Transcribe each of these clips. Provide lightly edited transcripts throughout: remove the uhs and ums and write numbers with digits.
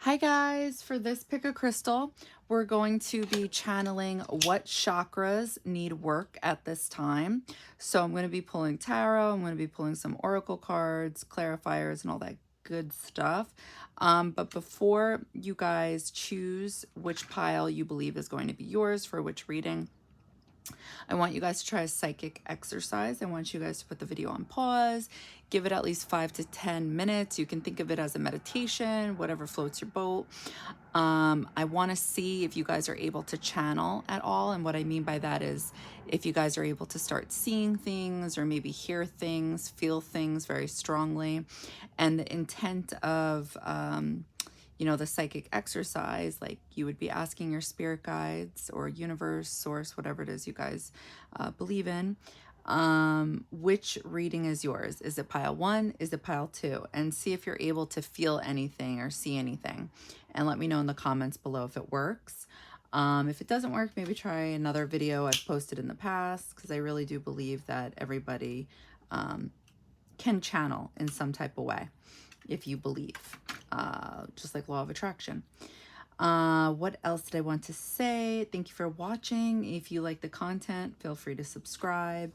Hi guys, for this pick a crystal, we're going to be channeling what chakras need work at this time. So I'm going to be pulling tarot, I'm going to be pulling some oracle cards, clarifiers, and all that good stuff. But before you guys choose which pile you believe is going to be yours for which reading, I want you guys to try a psychic exercise. I want you guys to put the video on pause, give it at least 5 to 10 minutes. You can think of it as a meditation, whatever floats your boat. I want to see if you guys are able to channel at all. And what I mean by that is if you guys are able to start seeing things or maybe hear things, feel things very strongly. And the intent of, the psychic exercise, like you would be asking your spirit guides or universe, source, whatever it is you guys believe in, which reading is yours. Is it pile 1? Is it pile 2? And see if you're able to feel anything or see anything. And let me know in the comments below if it works. If it doesn't work, maybe try another video I've posted in the past, because I really do believe that everybody can channel in some type of way if you believe, just like law of attraction. What else did I want to say? Thank you for watching. If you like the content, feel free to subscribe.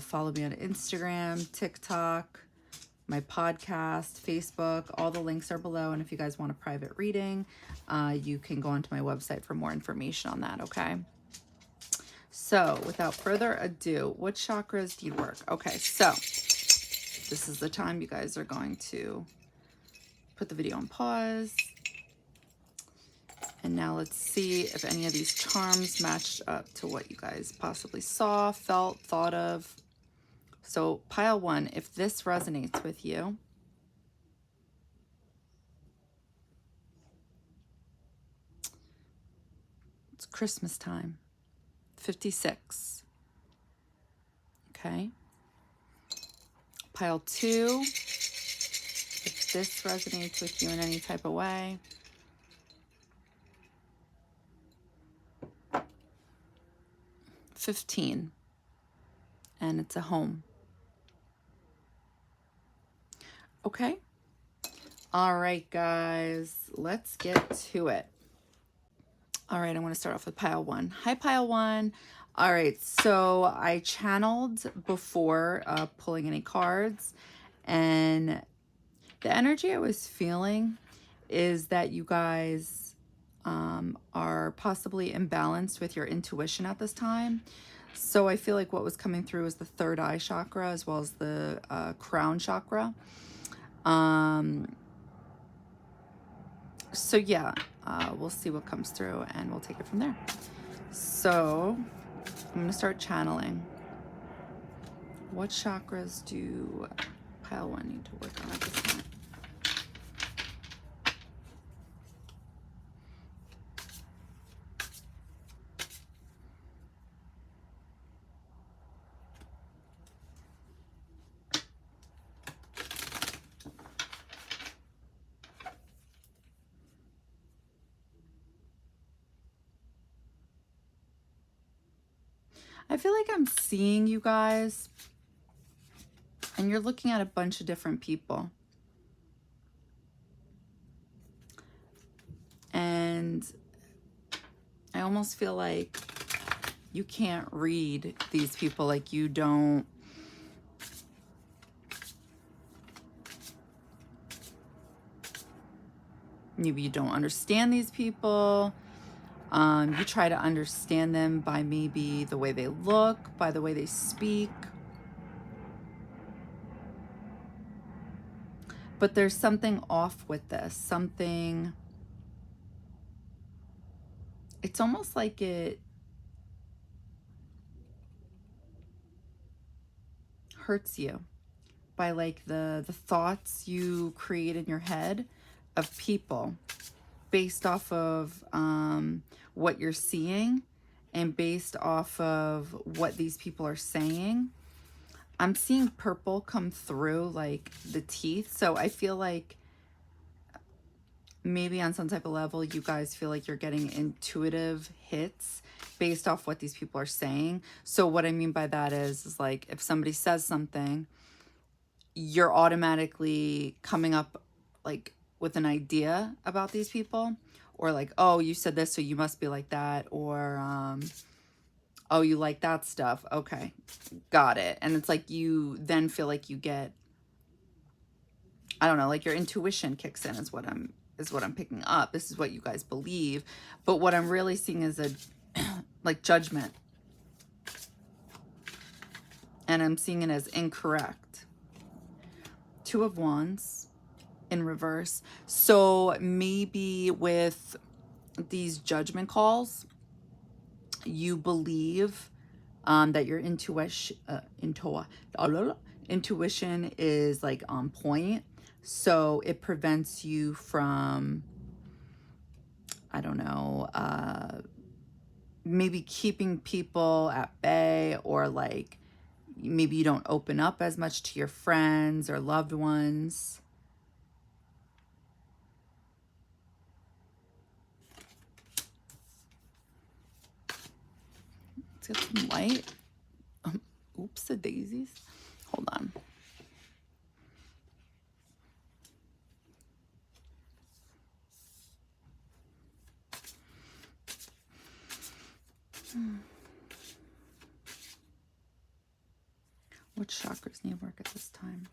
Follow me on Instagram, TikTok, my podcast, Facebook. All the links are below. And if you guys want a private reading, you can go onto my website for more information on that, okay? So without further ado, what chakras do you work? Okay, so this is the time you guys are going to put the video on pause. And now let's see if any of these charms matched up to what you guys possibly saw, felt, thought of. So pile 1, if this resonates with you, it's Christmas time, 56. Okay. Pile 2, if this resonates with you in any type of way, 15. And it's a home. Okay. All right, guys, let's get to it. All right, I'm going to start off with pile 1. Hi, pile 1. All right, so I channeled before pulling any cards, and the energy I was feeling is that you guys are possibly imbalanced with your intuition at this time. So I feel like what was coming through is the third eye chakra as well as the crown chakra. So yeah, we'll see what comes through and we'll take it from there. So I'm going to start channeling. What chakras do pile 1 need to work on at this time? I feel like I'm seeing you guys and you're looking at a bunch of different people. And I almost feel like you can't read these people, like you don't. Maybe you don't understand these people. You try to understand them by maybe the way they look, by the way they speak. But there's something off with this, something, it's almost like it hurts you by like the thoughts you create in your head of people based off of what you're seeing and based off of what these people are saying. I'm seeing purple come through, like the teeth. So I feel like maybe on some type of level, you guys feel like you're getting intuitive hits based off what these people are saying. So what I mean by that is like if somebody says something, you're automatically coming up like with an idea about these people, or like, oh, you said this, so you must be like that, or oh, you like that stuff. Okay, got it. And it's like you then feel like you get, I don't know, like your intuition kicks in is what I'm picking up. This is what you guys believe, but what I'm really seeing is a like judgment, and I'm seeing it as incorrect. Two of Wands in reverse. So maybe with these judgment calls, you believe that your intuition is like on point. So it prevents you from, I don't know, maybe keeping people at bay, or like maybe you don't open up as much to your friends or loved ones. Let's get some light. Oops, the daisies. Hold on. What chakras need work at this time?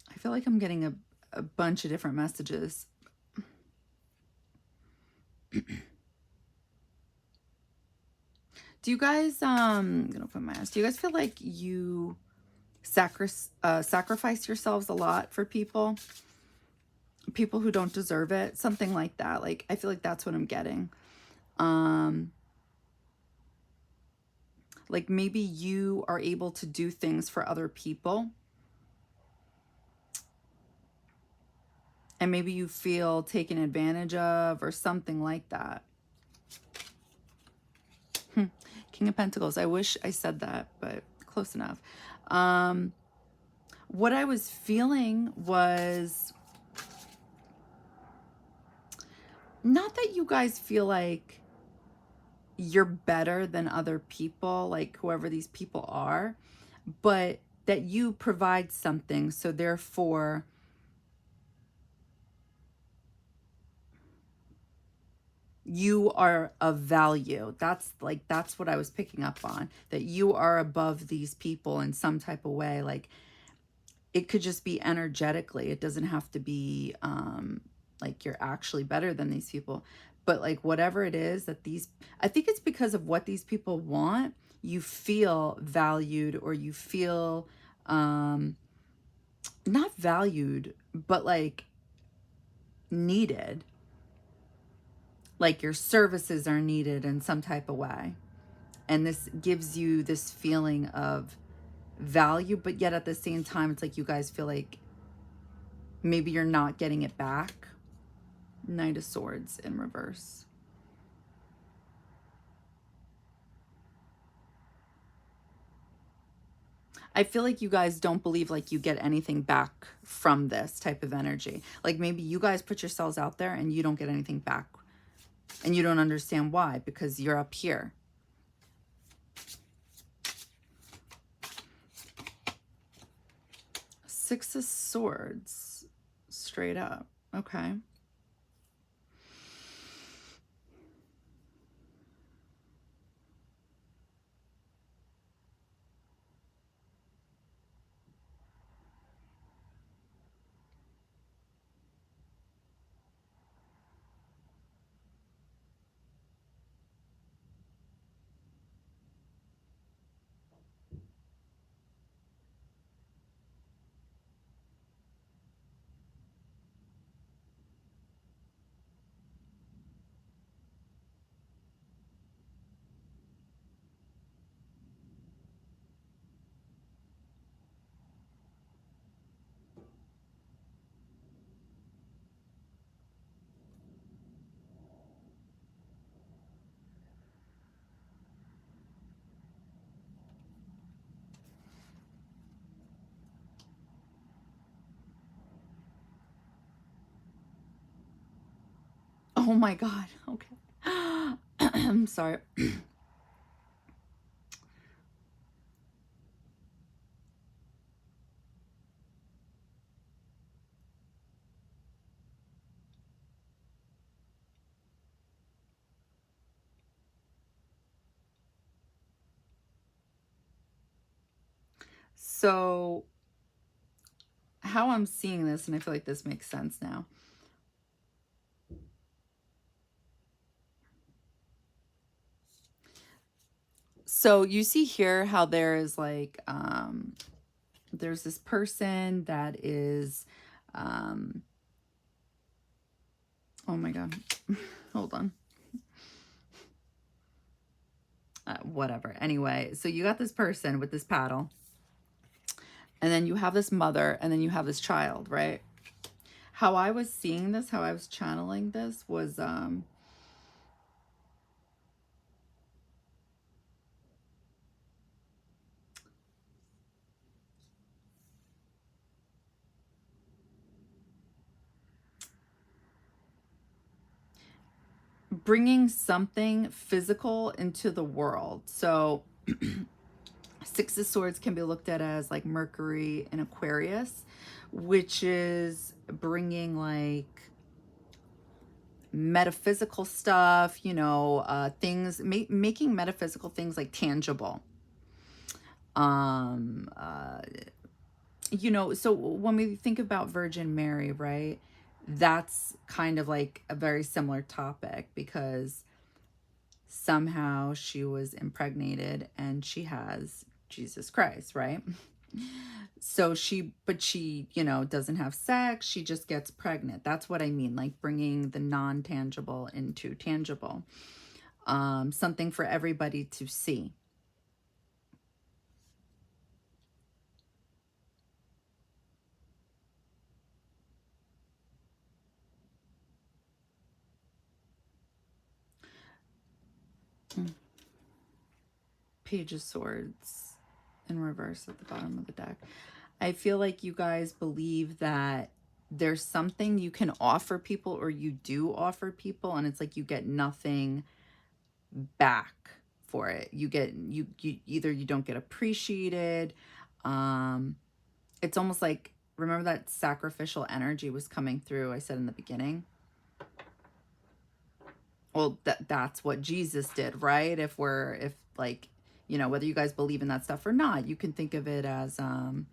I feel like I'm getting a bunch of different messages. Do you guys, I'm gonna open my eyes. Do you guys feel like you sacrifice yourselves a lot for people? People who don't deserve it? Something like that. Like, I feel like that's what I'm getting. Like maybe you are able to do things for other people, and maybe you feel taken advantage of or something like that. King of Pentacles. I wish I said that, but close enough. What I was feeling was not that you guys feel like you're better than other people, like whoever these people are, but that you provide something, so therefore you are of value. That's what I was picking up on, that you are above these people in some type of way. Like it could just be energetically. It doesn't have to be like you're actually better than these people, but like whatever it is that these, I think it's because of what these people want, you feel valued, or you feel not valued, but like needed, like your services are needed in some type of way. And this gives you this feeling of value, but yet at the same time, it's like you guys feel like maybe you're not getting it back. Knight of Swords in reverse. I feel like you guys don't believe like you get anything back from this type of energy. Like maybe you guys put yourselves out there and you don't get anything back. And you don't understand why, because you're up here. Six of Swords, straight up. Okay. Oh my God. Okay. I'm sorry. So how I'm seeing this, and I feel like this makes sense now. So you see here how there is like, there's this person that is, oh my God, hold on. Whatever. Anyway, so you got this person with this paddle, and then you have this mother, and then you have this child, right? How I was seeing this, how I was channeling this was, bringing something physical into the world. So Six of Swords can be looked at as like Mercury in Aquarius, which is bringing like metaphysical stuff, you know, things, making metaphysical things like tangible. Um, uh, you know, so when we think about Virgin Mary, right, that's kind of like a very similar topic, because somehow she was impregnated and she has Jesus Christ, right? So but she, you know, doesn't have sex. She just gets pregnant. That's what I mean, like bringing the non-tangible into tangible. Something for everybody to see. Page of Swords in reverse at the bottom of the deck. I feel like you guys believe that there's something you can offer people, or you do offer people, and it's like you get nothing back for it. You get, you either you don't get appreciated. It's almost like, remember that sacrificial energy was coming through, I said in the beginning? Well, that's what Jesus did, right? If like, you know, whether you guys believe in that stuff or not, you can think of it as I don't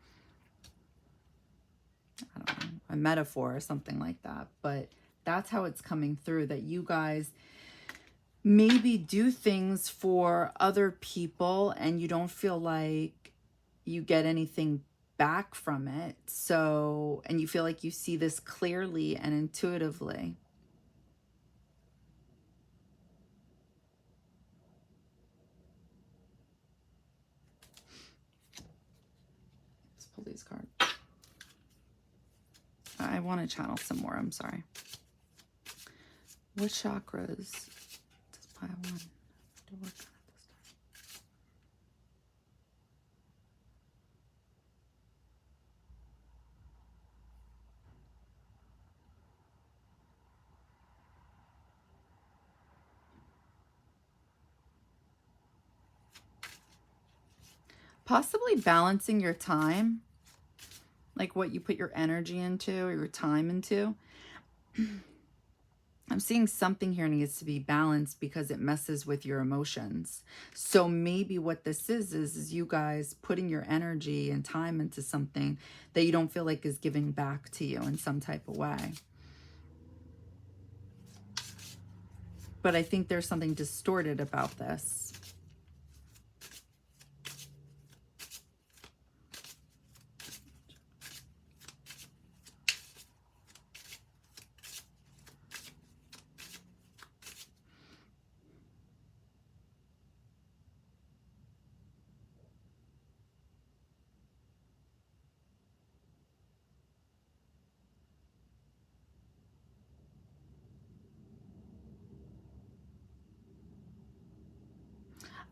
know, a metaphor or something like that. But that's how it's coming through, that you guys maybe do things for other people and you don't feel like you get anything back from it. So, and you feel like you see this clearly and intuitively. Let's pull these cards. I want to channel some more. I'm sorry. What chakras does pile one to work on at this time? Possibly balancing your time, like what you put your energy into or your time into. I'm seeing something here needs to be balanced because it messes with your emotions. So maybe what this is you guys putting your energy and time into something that you don't feel like is giving back to you in some type of way. But I think there's something distorted about this.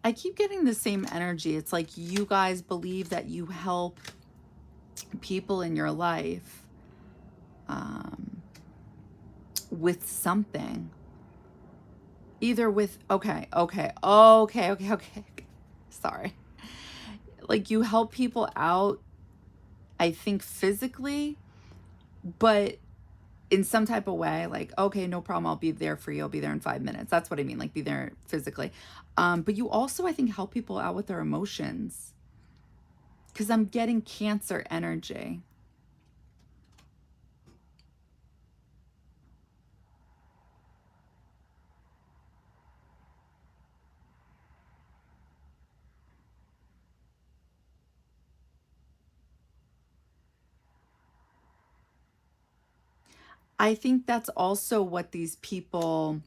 I keep getting the same energy. It's like you guys believe that you help people in your life with something. Either with, okay. Sorry. Like you help people out, I think physically, but in some type of way, like, okay, no problem. I'll be there for you. I'll be there in 5 minutes. That's what I mean. Like be there physically. But you also, I think, help people out with their emotions, because I'm getting Cancer energy. I think that's also what these people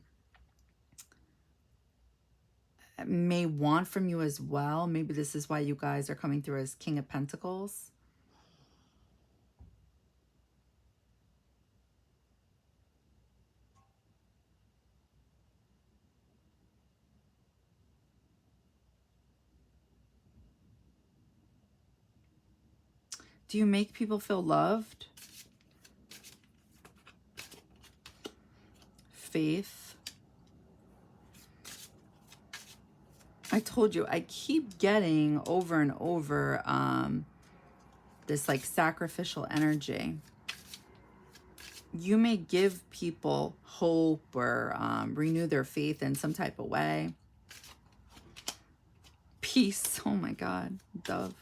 may want from you as well. Maybe this is why you guys are coming through as King of Pentacles. Do you make people feel loved? Faith. I told you, I keep getting over and over this like sacrificial energy. You may give people hope or renew their faith in some type of way. Peace. Oh my God. Dove.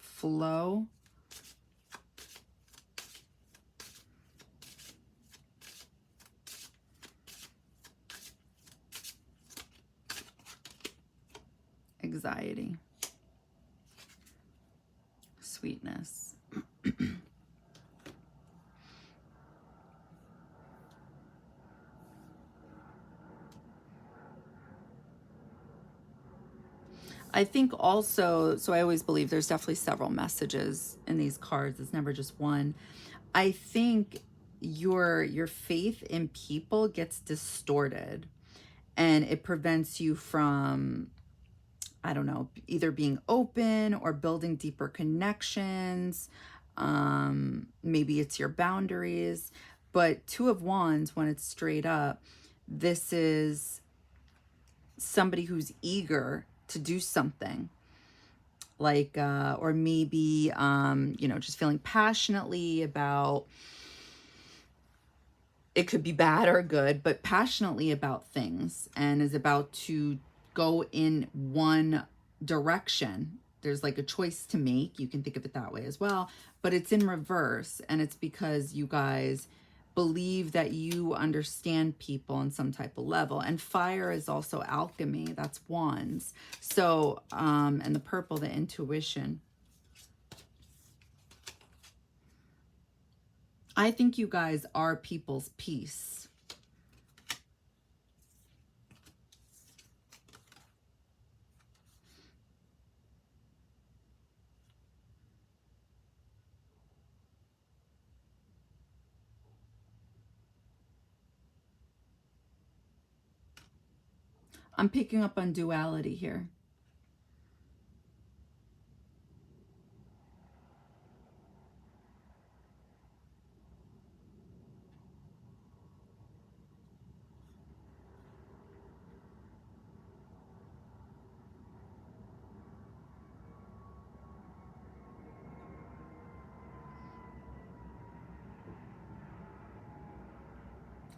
Flow. Anxiety. Sweetness. I think also, so I always believe there's definitely several messages in these cards. It's never just one. I think your faith in people gets distorted, and it prevents you from, I don't know, either being open or building deeper connections. Maybe it's your boundaries. But Two of Wands, when it's straight up, this is somebody who's eager to do something, like or maybe you know, just feeling passionately about, it could be bad or good, but passionately about things, and is about to go in one direction. There's like a choice to make. You can think of it that way as well, but it's in reverse, and it's because you guys believe that you understand people on some type of level. And fire is also alchemy. That's wands. So and the purple, the intuition. I think you guys are people's peace. I'm picking up on duality here.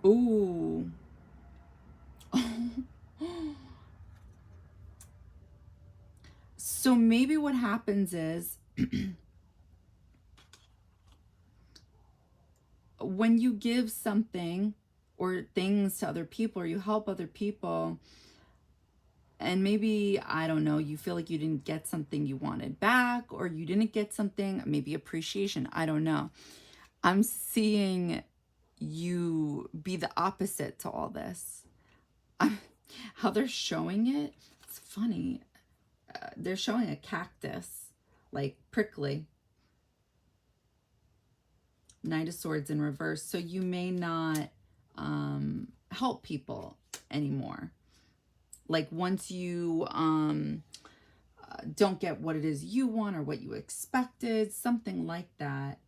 Ooh. So maybe what happens is when you give something or things to other people, or you help other people, and maybe, I don't know, you feel like you didn't get something you wanted back, or you didn't get something, maybe appreciation, I don't know. I'm seeing you be the opposite to all this. How they're showing it, it's funny. They're showing a cactus, like prickly. Knight of Swords in reverse. So you may not help people anymore. Like once you don't get what it is you want or what you expected, something like that,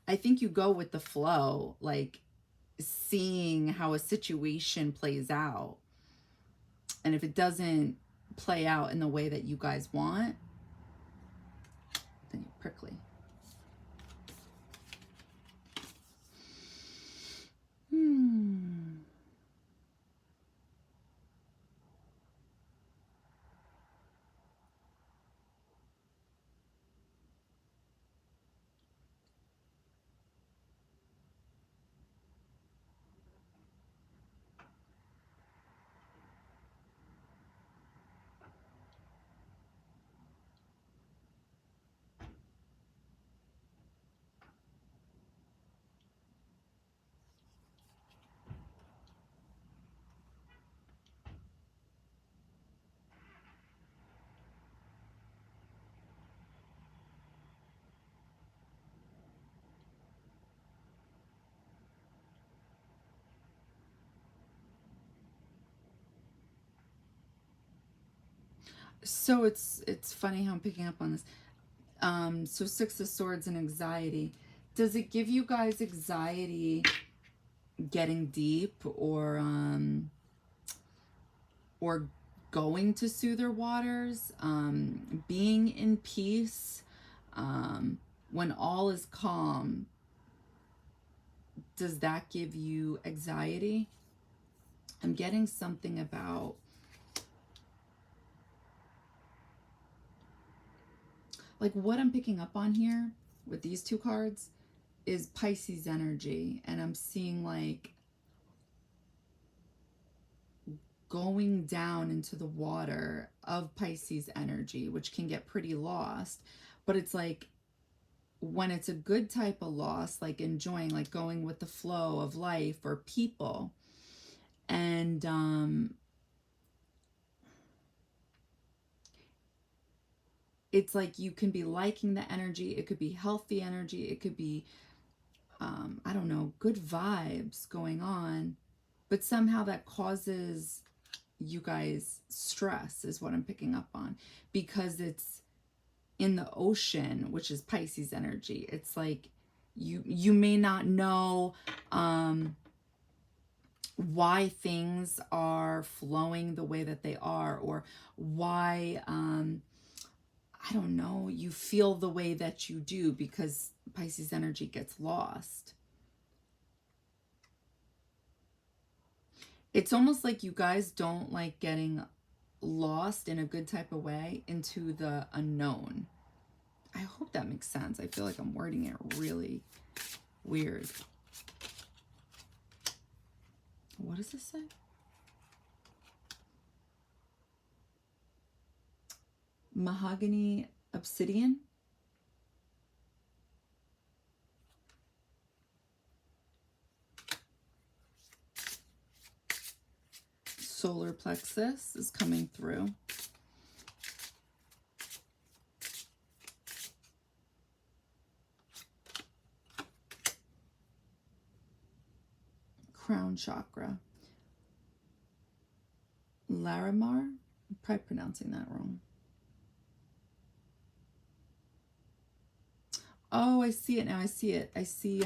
I think you go with the flow, like seeing how a situation plays out. And if it doesn't play out in the way that you guys want, then you're prickly. So it's funny how I'm picking up on this. So Six of Swords and anxiety. Does it give you guys anxiety getting deep or going to soother waters, being in peace, when all is calm? Does that give you anxiety? I'm getting something about like what I'm picking up on here with these two cards is Pisces energy, and I'm seeing like going down into the water of Pisces energy, which can get pretty lost. But it's like when it's a good type of loss, like enjoying, like going with the flow of life or people. And it's like you can be liking the energy. It could be healthy energy. It could be, I don't know, good vibes going on. But somehow that causes you guys stress is what I'm picking up on, because it's in the ocean, which is Pisces energy. It's like you may not know why things are flowing the way that they are, or why I don't know, you feel the way that you do, because Pisces energy gets lost. It's almost like you guys don't like getting lost in a good type of way into the unknown. I hope that makes sense. I feel like I'm wording it really weird. What does this say? Mahogany obsidian. Solar plexus is coming through. Crown chakra. Larimar? I'm probably pronouncing that wrong. Oh, I see it now. I see it. I see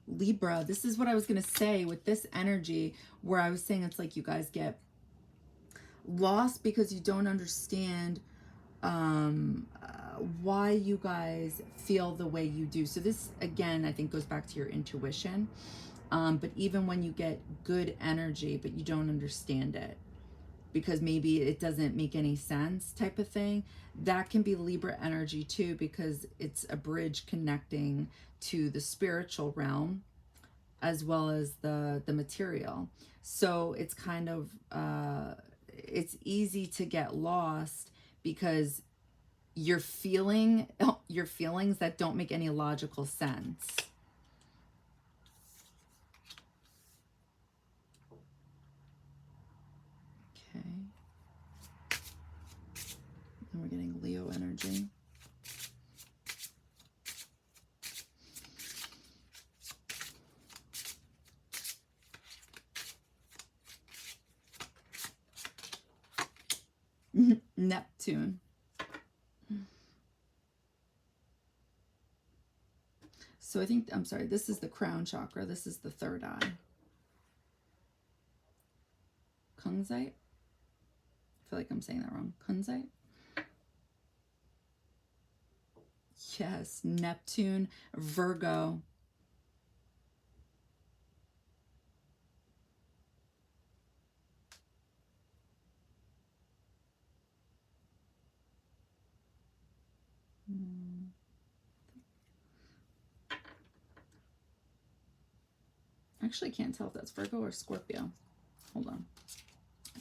Libra. This is what I was going to say with this energy, where I was saying it's like you guys get lost because you don't understand why you guys feel the way you do. So this, again, I think goes back to your intuition. But even when you get good energy, but you don't understand it, because maybe it doesn't make any sense type of thing, that can be Libra energy too, because it's a bridge connecting to the spiritual realm as well as the material. So it's kind of, it's easy to get lost because you're feeling your feelings that don't make any logical sense. Okay. And we're getting Leo energy. Neptune. So I think, I'm sorry, this is the crown chakra. This is the third eye. Kunzite? I feel like I'm saying that wrong. Kunzite? Yes, Neptune, Virgo. Actually, can't tell if that's Virgo or Scorpio. Hold on.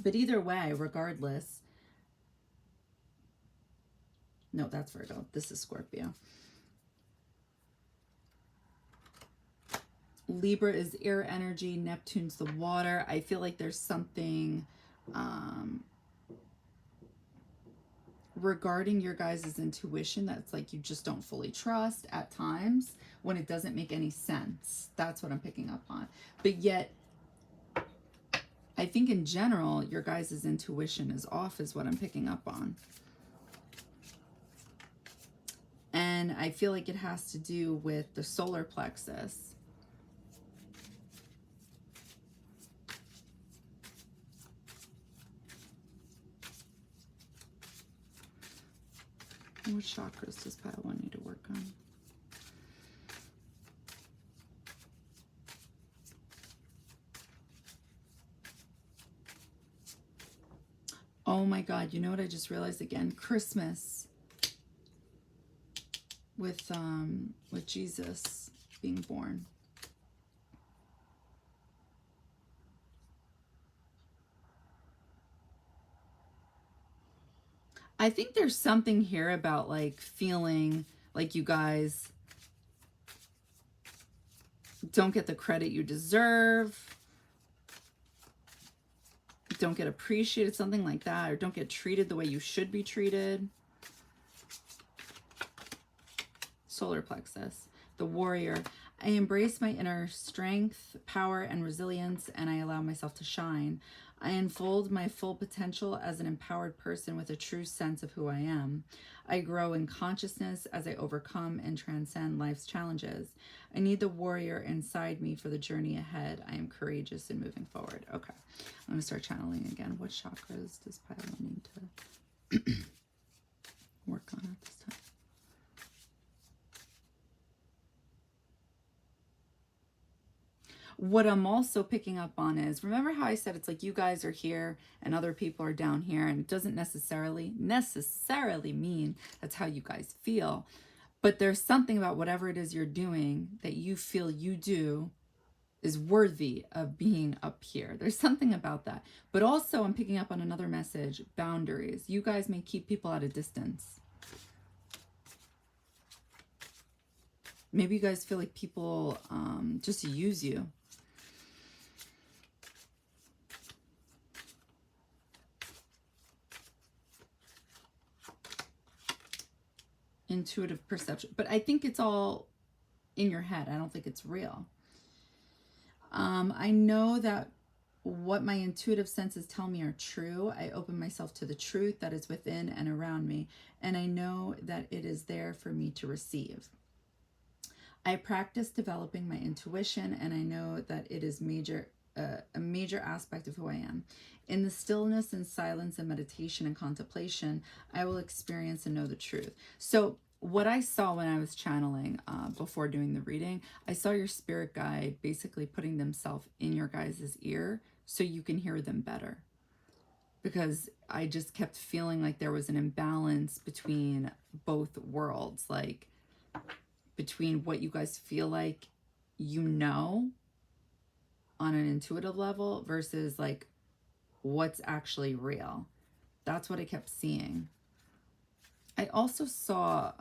But either way, regardless. No, that's Virgo. This is Scorpio. Libra is air energy. Neptune's the water. I feel like there's something regarding your guys' intuition that's like you just don't fully trust at times when it doesn't make any sense. That's what I'm picking up on. But yet, I think in general, your guys' intuition is off is what I'm picking up on. And I feel like it has to do with the solar plexus. What chakras does pile 1 need to work on? Oh my God, you know what I just realized again? Christmas with Jesus being born. I think there's something here about like feeling like you guys don't get the credit you deserve, don't get appreciated, something like that, or don't get treated the way you should be treated. Solar plexus, the warrior. I embrace my inner strength, power, and resilience, and I allow myself to shine. I unfold my full potential as an empowered person with a true sense of who I am. I grow in consciousness as I overcome and transcend life's challenges. I need the warrior inside me for the journey ahead. I am courageous in moving forward. Okay, I'm going to start channeling again. What chakras does Pile need to work on at this time? What I'm also picking up on is, remember how I said it's like you guys are here and other people are down here, and it doesn't necessarily mean that's how you guys feel, but there's something about whatever it is you're doing that you feel you do is worthy of being up here. There's something about that. But also I'm picking up on another message, boundaries. You guys may keep people at a distance. Maybe you guys feel like people just use you. Intuitive perception, but I think it's all in your head. I don't think it's real. I know that what my intuitive senses tell me are true. I open myself to the truth that is within and around me, and I know that it is there for me to receive. I practice developing my intuition, and I know that it is a major aspect of who I am. In the stillness and silence and meditation and contemplation, I will experience and know the truth. So what I saw when I was channeling before doing the reading, I saw your spirit guide basically putting themselves in your guys' ear so you can hear them better. Because I just kept feeling like there was an imbalance between both worlds, like between what you guys feel like you know on an intuitive level versus like what's actually real. That's what I kept seeing. I also saw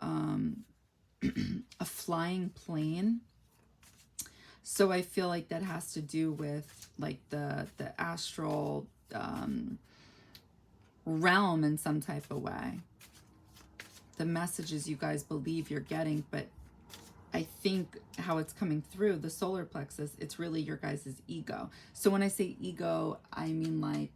a flying plane. So I feel like that has to do with like the astral realm in some type of way. The messages you guys believe you're getting, but I think how it's coming through the solar plexus, it's really your guys' ego. So when I say ego, I mean like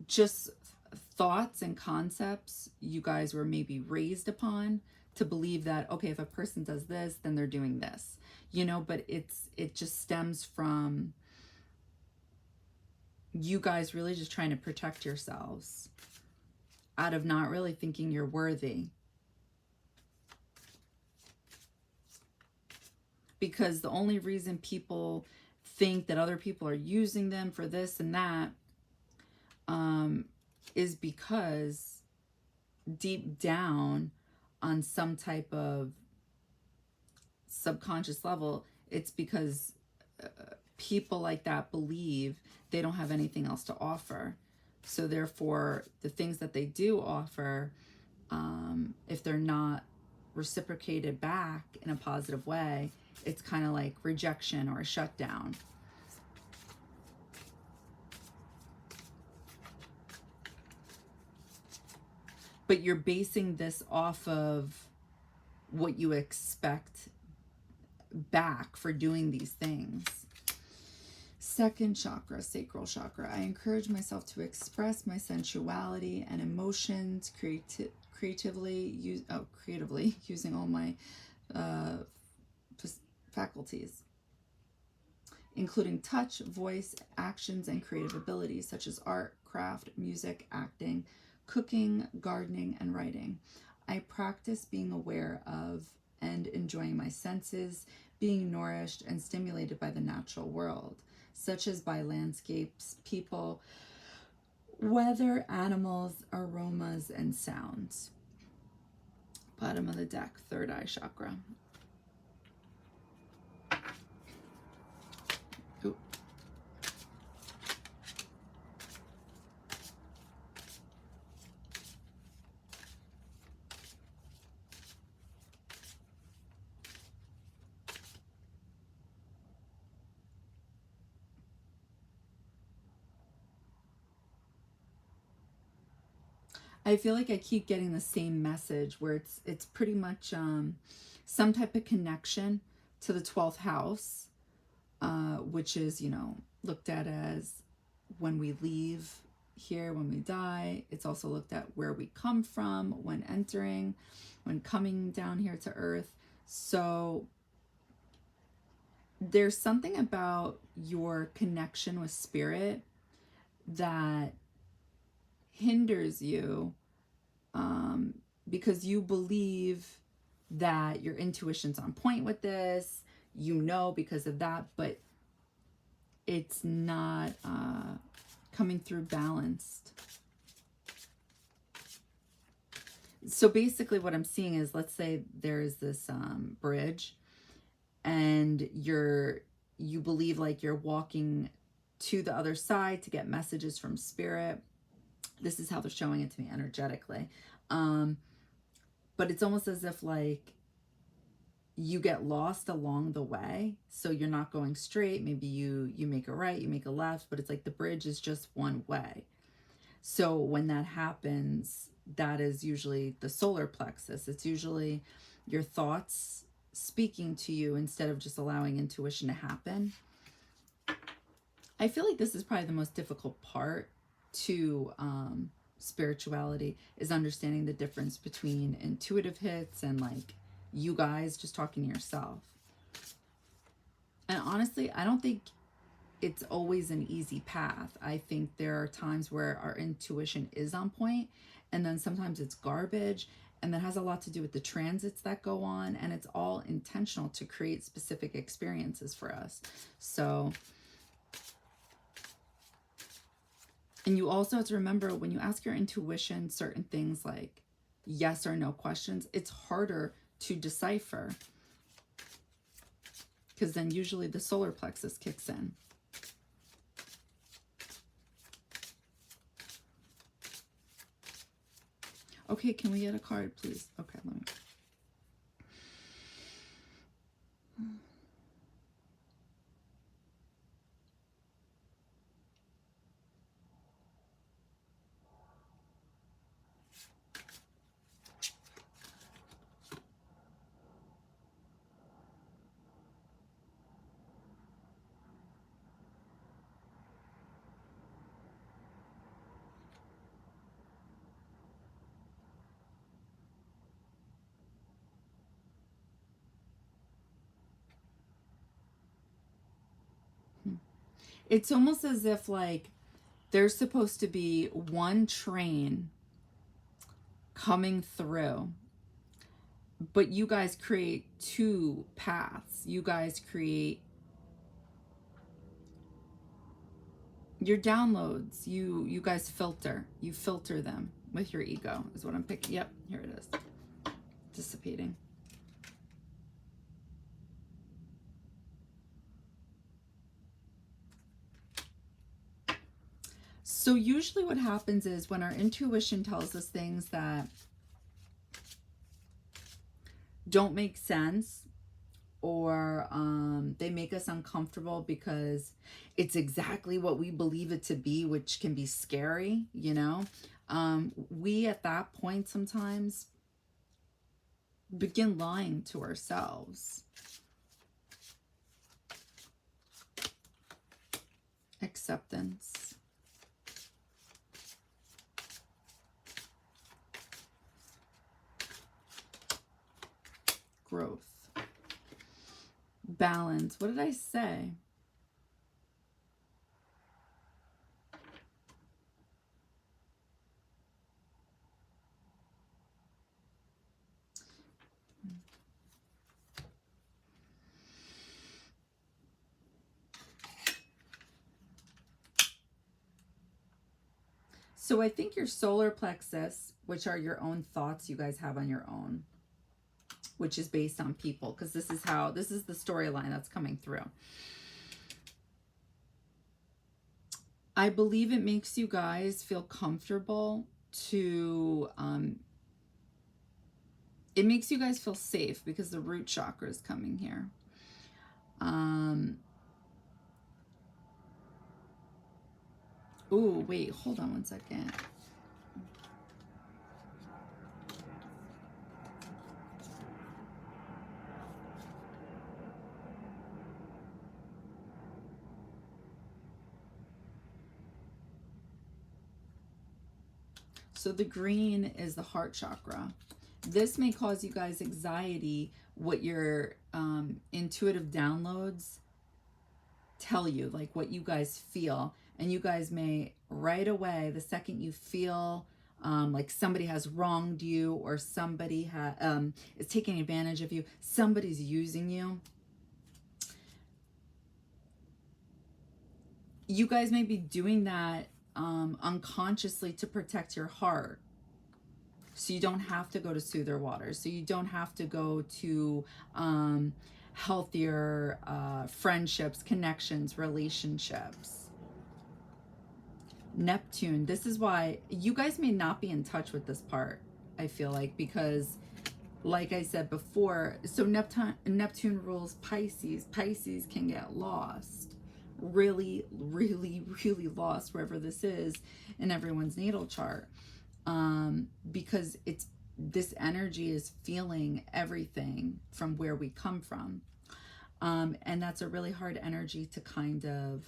just thoughts and concepts you guys were maybe raised upon to believe that, okay, if a person does this, then they're doing this, you know, but it just stems from you guys really just trying to protect yourselves out of not really thinking you're worthy. Because the only reason people think that other people are using them for this and that is because deep down on some type of subconscious level, it's because people like that believe they don't have anything else to offer. So therefore, the things that they do offer, if they're not reciprocated back in a positive way, it's kind of like rejection or a shutdown. But you're basing this off of what you expect back for doing these things. Second chakra, sacral chakra. I encourage myself to express my sensuality and emotions creatively using all my faculties, including touch, voice, actions, and creative abilities such as art, craft, music, acting, cooking, gardening, and writing. I practice being aware of and enjoying my senses, being nourished and stimulated by the natural world, such as by landscapes, people, weather, animals, aromas, and sounds. Bottom of the deck, third eye chakra. Ooh. I feel like I keep getting the same message where it's pretty much some type of connection to the 12th house, which is, you know, looked at as when we leave here, when we die. It's also looked at where we come from when entering, when coming down here to earth. So there's something about your connection with spirit that hinders you because you believe that your intuition's on point with this, you know, because of that, but it's not coming through balanced. So basically what I'm seeing is, let's say there's this bridge and you believe like you're walking to the other side to get messages from spirit. This is how they're showing it to me energetically. But it's almost as if like you get lost along the way. So you're not going straight. Maybe you make a right, you make a left, but it's like the bridge is just one way. So when that happens, that is usually the solar plexus. It's usually your thoughts speaking to you instead of just allowing intuition to happen. I feel like this is probably the most difficult part to spirituality, is understanding the difference between intuitive hits and like you guys just talking to yourself. And honestly, I don't think it's always an easy path. I think there are times where our intuition is on point, and then sometimes it's garbage, and that has a lot to do with the transits that go on, and it's all intentional to create specific experiences for us. So, and you also have to remember, when you ask your intuition certain things like yes or no questions, it's harder to decipher because then usually the solar plexus kicks in. Okay, can we get a card, please? Okay, let me. It's almost as if like there's supposed to be one train coming through, but you guys create two paths. You guys create your downloads. You guys filter. You filter them with your ego is what I'm picking. Yep, here it is. Dissipating. So usually what happens is when our intuition tells us things that don't make sense, or they make us uncomfortable because it's exactly what we believe it to be, which can be scary, you know. We at that point sometimes begin lying to ourselves. Acceptance. Growth. Balance. What did I say? So I think your solar plexus, which are your own thoughts you guys have on your own, which is based on people, because this is the storyline that's coming through. I believe it makes you guys feel comfortable to, it makes you guys feel safe because the root chakra is coming here. Oh, wait, hold on one second. So the green is the heart chakra. This may cause you guys anxiety, what your intuitive downloads tell you, like what you guys feel. And you guys may right away, the second you feel like somebody has wronged you, or somebody is taking advantage of you, somebody's using you, you guys may be doing that unconsciously to protect your heart. So you don't have to go to soother waters. So you don't have to go to healthier friendships, connections, relationships. Neptune. This is why you guys may not be in touch with this part, I feel like, because like I said before, so Neptune rules Pisces. Pisces can get lost. Really, really, really lost wherever this is in everyone's natal chart. Because this energy is feeling everything from where we come from. And that's a really hard energy to kind of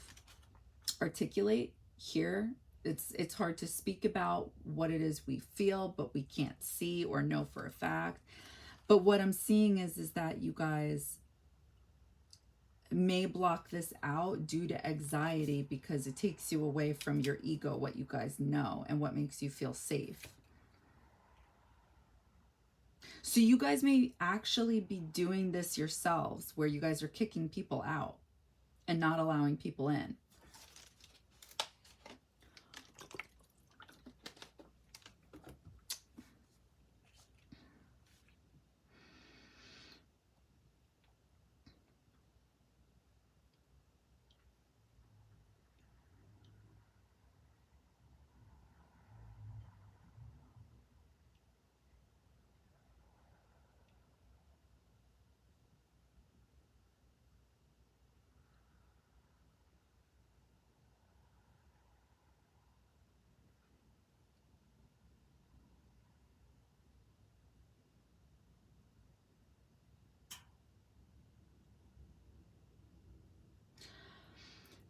articulate here. It's hard to speak about what it is we feel, but we can't see or know for a fact. But what I'm seeing is that you guys may block this out due to anxiety, because it takes you away from your ego, what you guys know, and what makes you feel safe. So you guys may actually be doing this yourselves, where you guys are kicking people out and not allowing people in.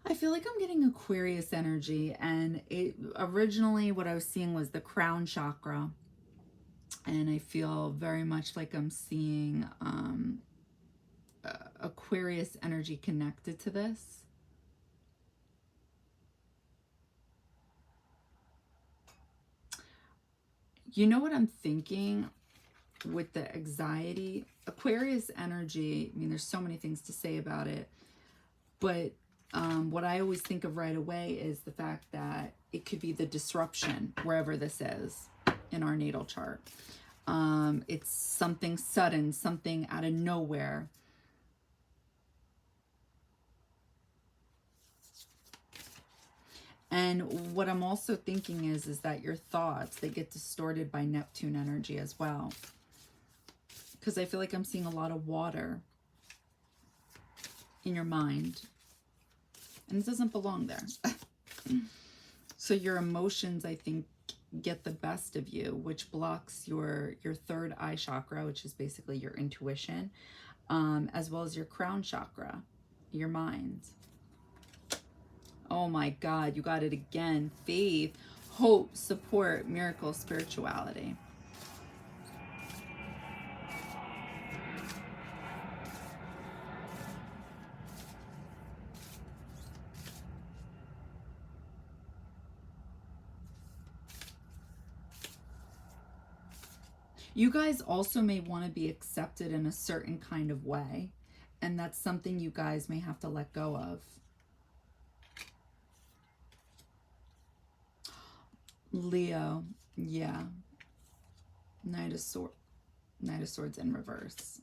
I feel like I'm getting Aquarius energy, and it originally what I was seeing was the crown chakra, and I feel very much like I'm seeing Aquarius energy connected to this. You know what I'm thinking with the anxiety? Aquarius energy, I mean, there's so many things to say about it, but what I always think of right away is the fact that it could be the disruption wherever this is in our natal chart. It's something sudden, something out of nowhere. And what I'm also thinking is that your thoughts, they get distorted by Neptune energy as well. Because I feel like I'm seeing a lot of water in your mind. And it doesn't belong there. So your emotions, I think, get the best of you, which blocks your third eye chakra, which is basically your intuition, as well as your crown chakra, your mind. Oh my God, you got it again. Faith, hope, support, miracle, spirituality. You guys also may want to be accepted in a certain kind of way, and that's something you guys may have to let go of. Leo, yeah. Knight of Swords in reverse.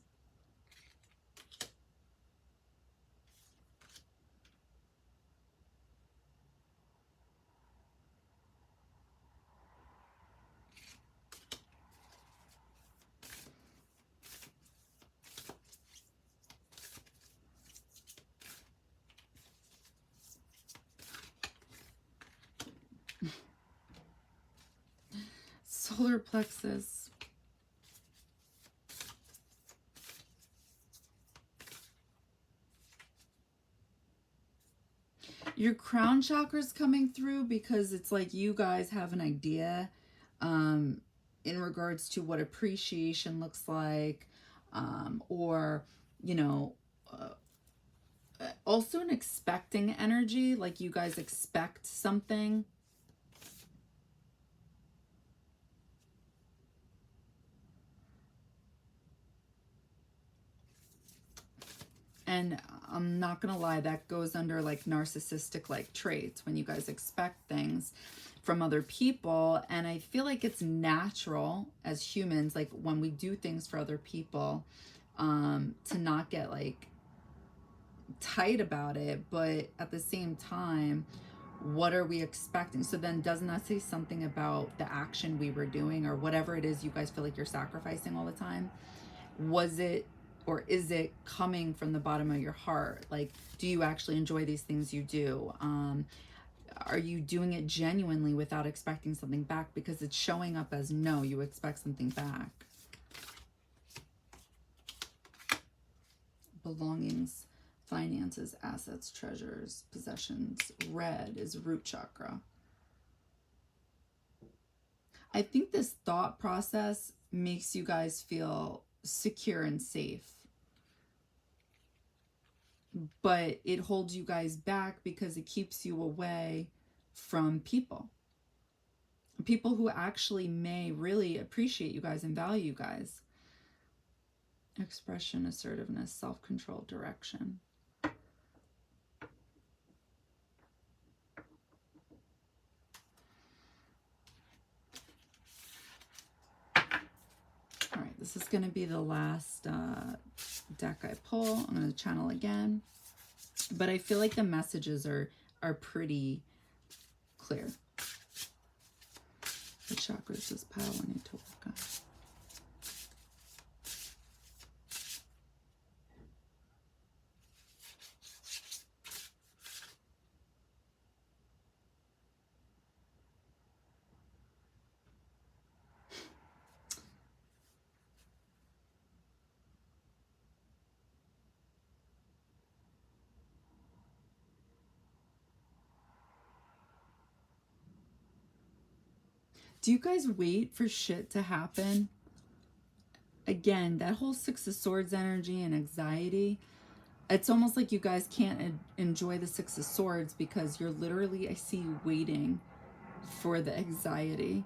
Solar plexus. Your crown chakra's coming through because it's like you guys have an idea in regards to what appreciation looks like, or, you know, also an expecting energy, like you guys expect something. And I'm not gonna lie, that goes under like narcissistic like traits, when you guys expect things from other people. And I feel like it's natural as humans, like when we do things for other people, to not get like tight about it, but at the same time, what are we expecting? So then doesn't that say something about the action we were doing, or whatever it is you guys feel like you're sacrificing all the time? Was it, or is it coming from the bottom of your heart? Like, do you actually enjoy these things you do? Are you doing it genuinely without expecting something back? Because it's showing up as no, you expect something back. Belongings, finances, assets, treasures, possessions. Red is root chakra. I think this thought process makes you guys feel secure and safe, but it holds you guys back because it keeps you away from people who actually may really appreciate you guys and value you guys. Expression, assertiveness, self-control, direction. All right, this is going to be the last deck I pull. I'm going to channel again, but I feel like the messages are pretty clear. The chakras is power we need to work on. Do you guys wait for shit to happen? Again, that whole Six of Swords energy and anxiety, it's almost like you guys can't enjoy the Six of Swords because you're literally, I see you waiting for the anxiety.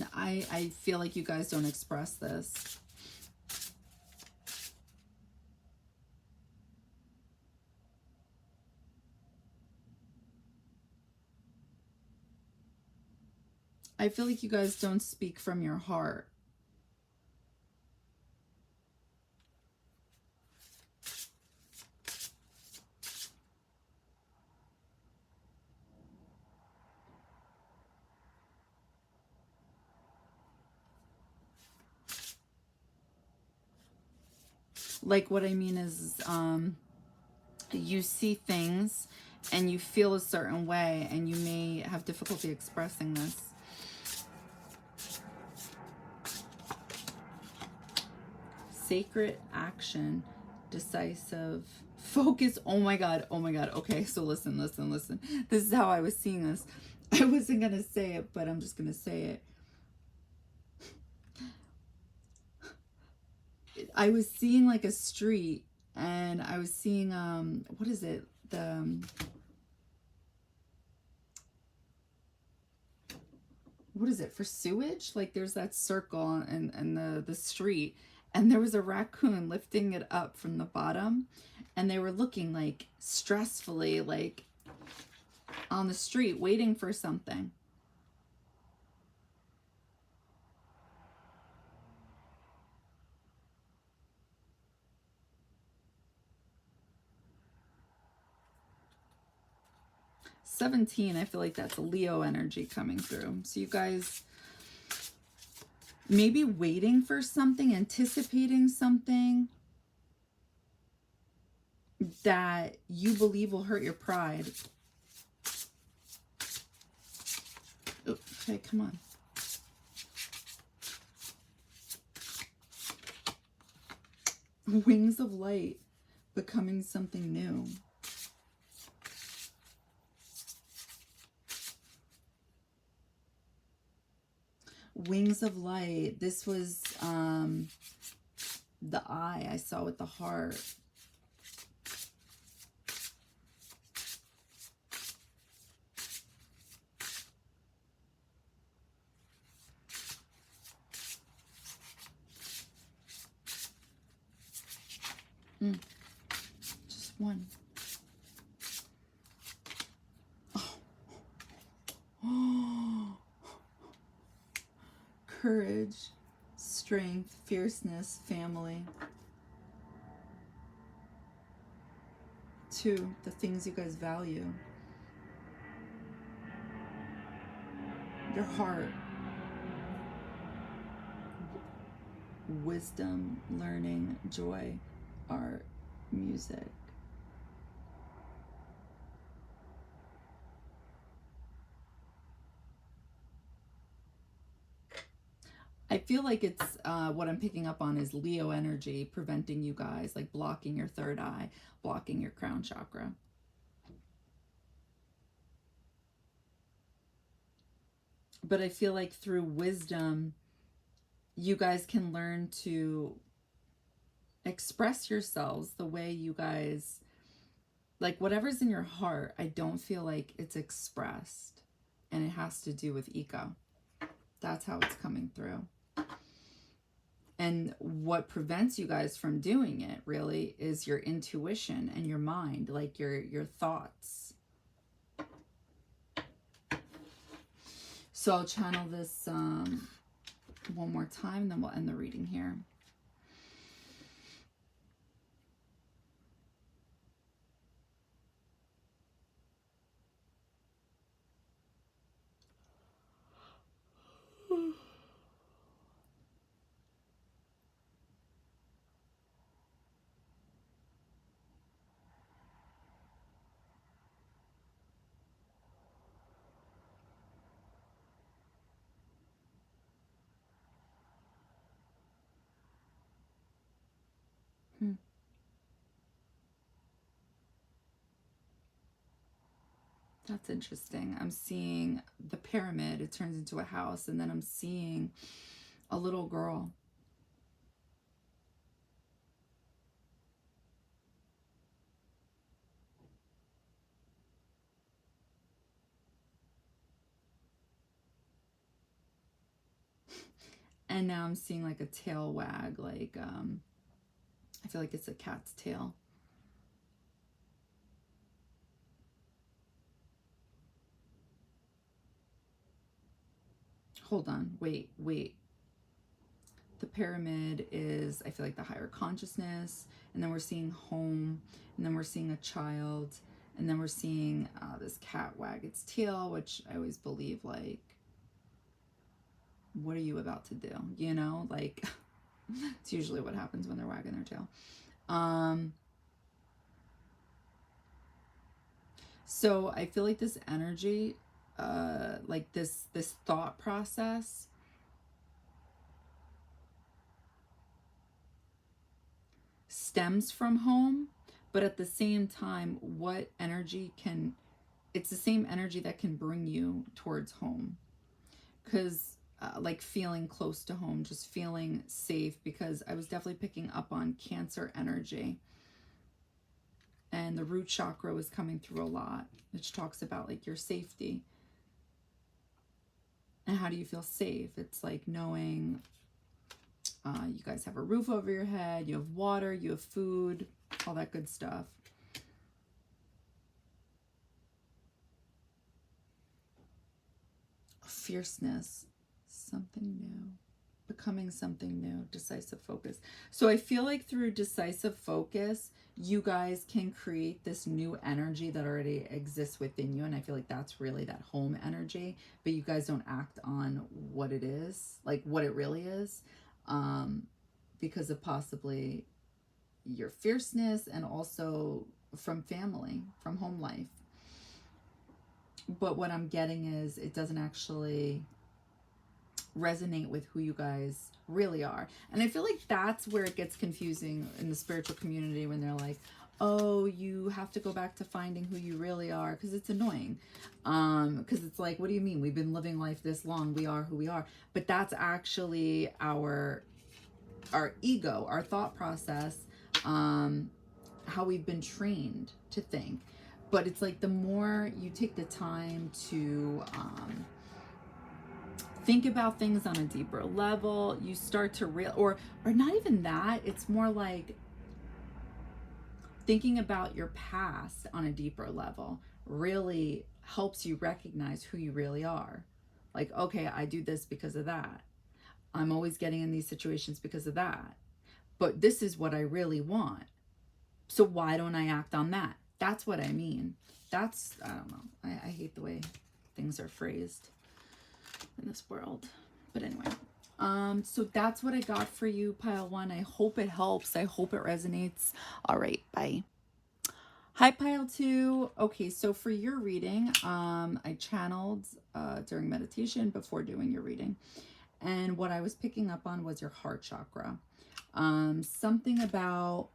And I feel like you guys don't express this. I feel like you guys don't speak from your heart. Like, what I mean is, you see things and you feel a certain way, and you may have difficulty expressing this. Sacred action, decisive focus. Oh my God. Oh my God. Okay, so listen. This is how I was seeing this. I wasn't going to say it, but I'm just going to say it. I was seeing like a street, and I was seeing, what is it? What is it for sewage? Like there's that circle and the street, and there was a raccoon lifting it up from the bottom, and they were looking like stressfully, like on the street, waiting for something. $17, I feel like that's Leo energy coming through. So you guys maybe waiting for something, anticipating something that you believe will hurt your pride. Oh, okay, come on. Wings of light, becoming something new. Wings of light. This was the eye I saw with the heart. Just one. Oh. Courage, strength, fierceness, family. 2, the things you guys value. Your heart. Wisdom, learning, joy, art, music. I feel like it's, what I'm picking up on is Leo energy preventing you guys, like blocking your third eye, blocking your crown chakra. But I feel like through wisdom, you guys can learn to express yourselves the way you guys, like whatever's in your heart, I don't feel like it's expressed. And it has to do with ego. That's how it's coming through. And what prevents you guys from doing it really is your intuition and your mind, like your thoughts. So I'll channel this one more time, then we'll end the reading here. That's interesting. I'm seeing the pyramid. It turns into a house, and then I'm seeing a little girl. And now I'm seeing like a tail wag, like I feel like it's a cat's tail. Hold on, wait. The pyramid is, I feel like, the higher consciousness, and then we're seeing home, and then we're seeing a child, and then we're seeing this cat wag its tail, which I always believe, like, what are you about to do? You know, like, it's usually what happens when they're wagging their tail. So I feel like this energy, like this thought process stems from home, but at the same time, what energy can, it's the same energy that can bring you towards home. Because like feeling close to home, just feeling safe, because I was definitely picking up on Cancer energy. And the root chakra was coming through a lot, which talks about like your safety. And how do you feel safe? It's like knowing you guys have a roof over your head, you have water, you have food, all that good stuff. Fierceness, something new, becoming something new, decisive focus. So I feel like through decisive focus, you guys can create this new energy that already exists within you. And I feel like that's really that home energy, but you guys don't act on what it is, like what it really is, because of possibly your fierceness and also from family, from home life. But what I'm getting is it doesn't actually resonate with who you guys really are. And I feel like that's where it gets confusing in the spiritual community, when they're like, oh, you have to go back to finding who you really are, because it's annoying. Because it's like, what do you mean? We've been living life this long. We are who we are. But that's actually our ego, our thought process, how we've been trained to think. But it's like the more you take the time to think about things on a deeper level, you start to or not even that, it's more like thinking about your past on a deeper level really helps you recognize who you really are. Like, okay, I do this because of that. I'm always getting in these situations because of that. But this is what I really want. So why don't I act on that? That's what I mean. That's, I don't know. I hate the way things are phrased in this world. But anyway, so that's what I got for you, pile one. I hope it helps. I hope it resonates. All right, bye. Hi, pile two. Okay, so for your reading, I channeled during meditation before doing your reading. And what I was picking up on was your heart chakra. Something about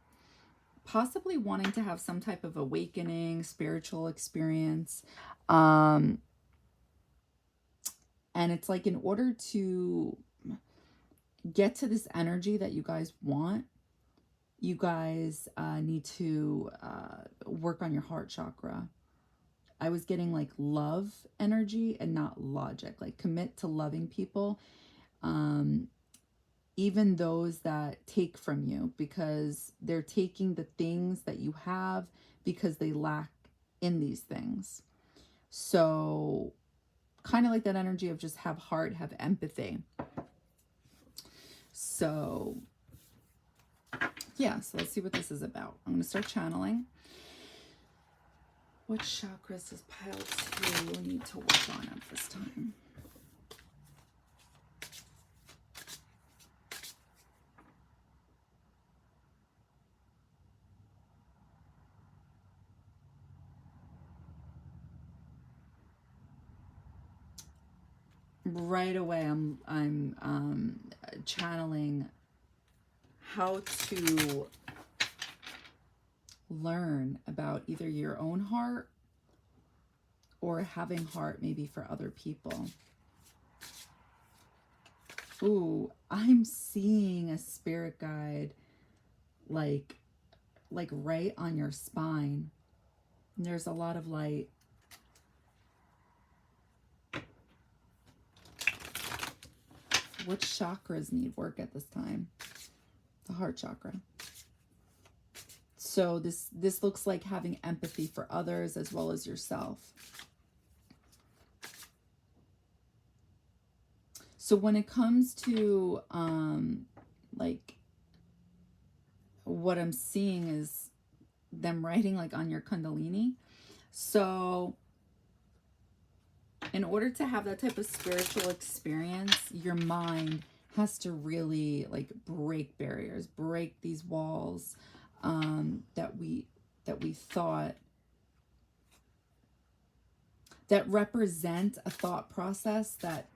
possibly wanting to have some type of awakening, spiritual experience. And it's like, in order to get to this energy that you guys want, you guys need to work on your heart chakra. I was getting like love energy and not logic, like commit to loving people, even those that take from you, because they're taking the things that you have because they lack in these things. So kind of like that energy of just have heart, have empathy. So yeah, so let's see what this is about. I'm going to start channeling. What chakras does pile two need to work on at this time? Right away, I'm channeling how to learn about either your own heart or having heart maybe for other people. Ooh, I'm seeing a spirit guide like right on your spine. And there's a lot of light. Which chakras need work at this time? The heart chakra. So this looks like having empathy for others as well as yourself. So when it comes to like what I'm seeing is them writing like on your Kundalini. So in order to have that type of spiritual experience, your mind has to really like break barriers, break these walls that we thought that represent a thought process that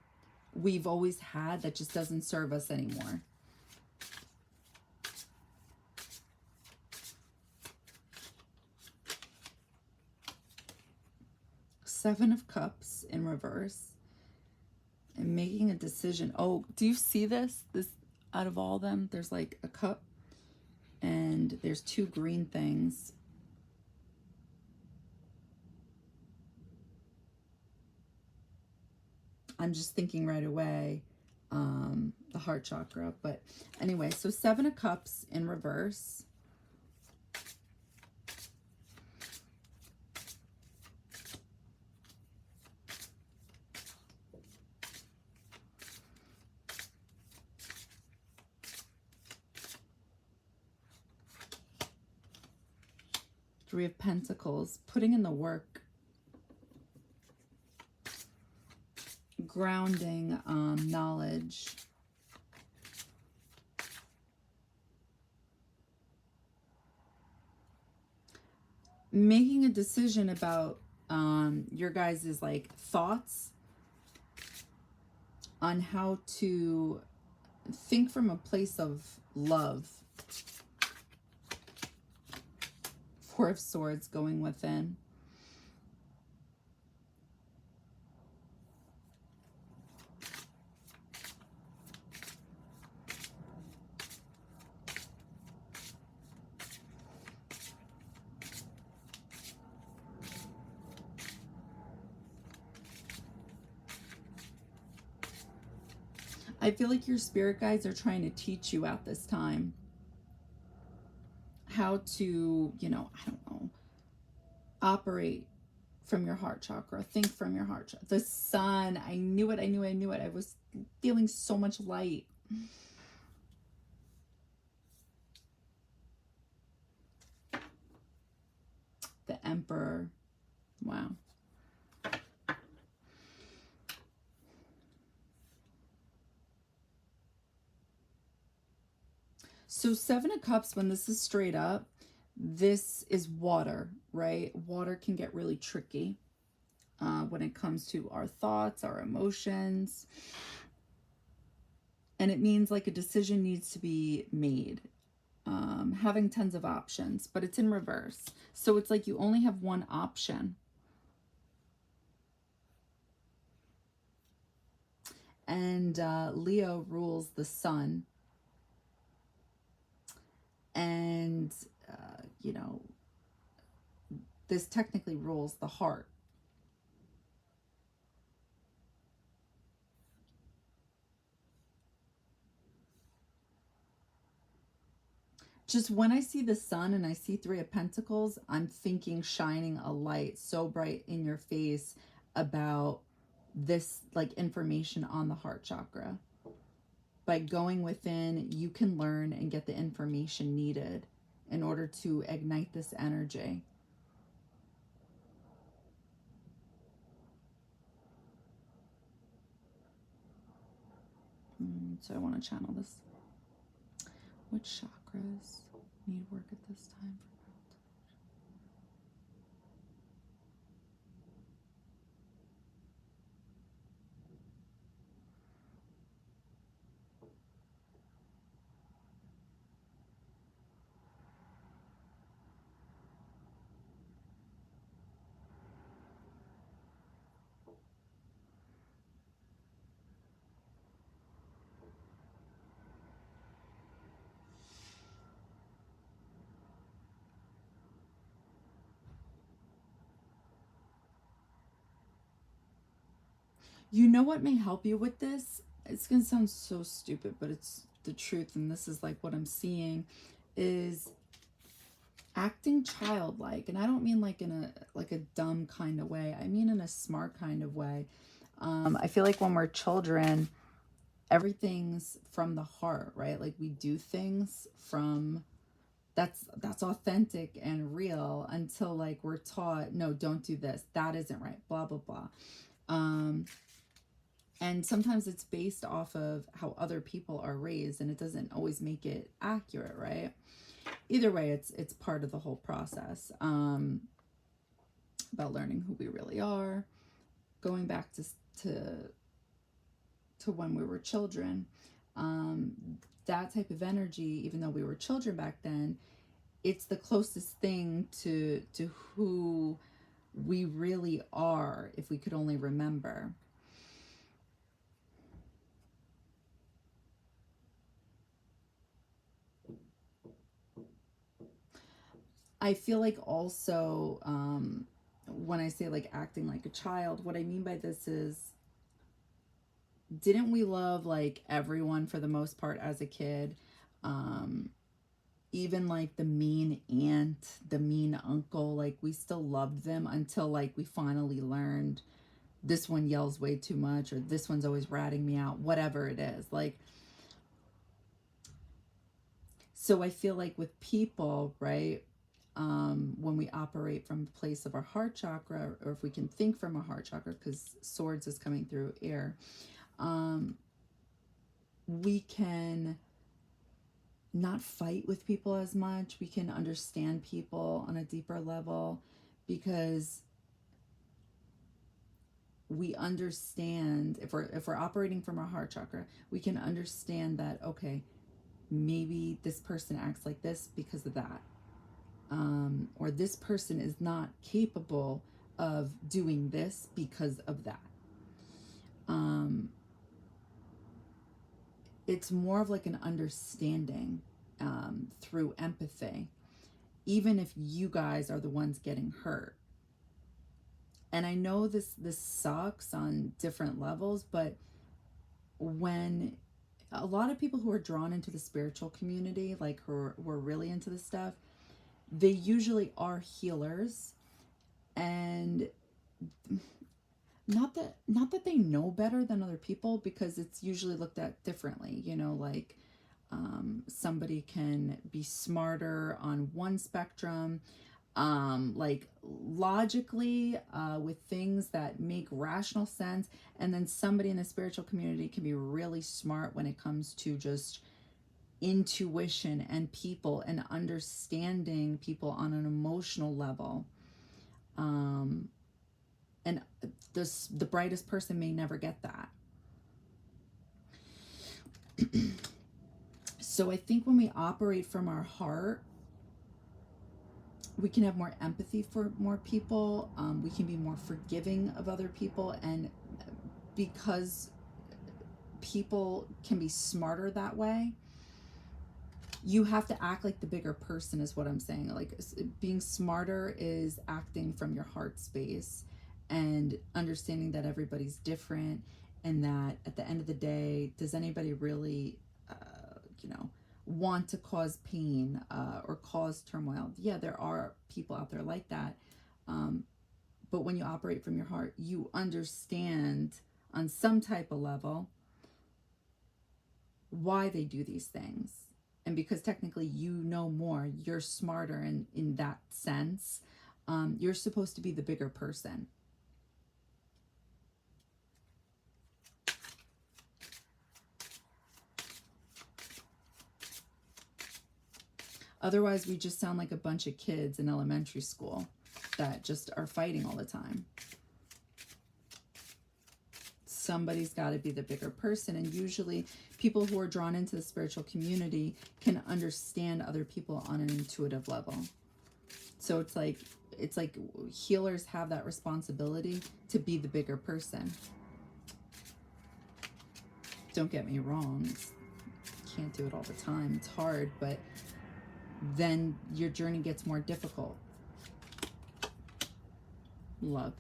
we've always had that just doesn't serve us anymore. Seven of Cups in reverse. And making a decision. Oh, do you see this? This, out of all of them, there's like a cup and there's two green things. I'm just thinking right away, the heart chakra. But anyway, so Seven of Cups in reverse. Three of Pentacles, putting in the work. Grounding knowledge. Making a decision about your guys' like thoughts on how to think from a place of love. Four of Swords going within. I feel like your spirit guides are trying to teach you at this time how to, you know, I don't know, operate from your heart chakra, think from your heart chakra. The sun, I knew it, I knew it. I was feeling so much light. The Emperor, wow. So Seven of Cups, when this is straight up, this is water, right? Water can get really tricky when it comes to our thoughts, our emotions. And it means like a decision needs to be made. Having tons of options, but it's in reverse. So it's like you only have one option. And Leo rules the sun. And, you know, this technically rules the heart. Just when I see the sun and I see Three of Pentacles, I'm thinking shining a light so bright in your face about this like information on the heart chakra. By going within, you can learn and get the information needed in order to ignite this energy. So I want to channel this. Which chakras need work at this time? You know what may help you with this? it's gonna sound so stupid, but it's the truth, and this is like what I'm seeing is acting childlike. And I don't mean like in a dumb kind of way. I mean in a smart kind of way. I feel like when we're children, everything's from the heart, right? Like we do things from that's authentic and real until like we're taught, no, don't do this, that isn't right, blah blah blah. And sometimes it's based off of how other people are raised, and it doesn't always make it accurate, right? Either way, it's part of the whole process, about learning who we really are, going back to when we were children. That type of energy, even though we were children back then, it's the closest thing to who we really are, if we could only remember. I feel like also, when I say like acting like a child, what I mean by this is, didn't we love like everyone for the most part as a kid? Even like the mean aunt, the mean uncle, like we still loved them until like we finally learned this one yells way too much, or this one's always ratting me out, whatever it is. Like, so I feel like with people, right, when we operate from the place of our heart chakra, or if we can think from our heart chakra, because swords is coming through air, we can not fight with people as much. We can understand people on a deeper level, because we understand, if we're operating from our heart chakra, we can understand that, okay, maybe this person acts like this because of that, or this person is not capable of doing this because of that. It's more of like an understanding, through empathy, even if you guys are the ones getting hurt. And I know this sucks on different levels, but when a lot of people who are drawn into the spiritual community, like who are really into this stuff, they usually are healers. And not that they know better than other people, because it's usually looked at differently, you know, like somebody can be smarter on one spectrum, like logically, with things that make rational sense, and then somebody in the spiritual community can be really smart when it comes to just intuition and people and understanding people on an emotional level. And the brightest person may never get that. So I think when we operate from our heart, we can have more empathy for more people. We can be more forgiving of other people. And because people can be smarter that way, you have to act like the bigger person, is what I'm saying. Like, being smarter is acting from your heart space and understanding that everybody's different, and that at the end of the day, does anybody really, want to cause pain, or cause turmoil? Yeah, there are people out there like that. But when you operate from your heart, you understand on some type of level why they do these things. And because technically you know more, you're smarter in that sense, you're supposed to be the bigger person. Otherwise, we just sound like a bunch of kids in elementary school that just are fighting all the time. Somebody's got to be the bigger person. And usually people who are drawn into the spiritual community can understand other people on an intuitive level. So it's like healers have that responsibility to be the bigger person. Don't get me wrong, can't do it all the time. It's hard, but then your journey gets more difficult. Love.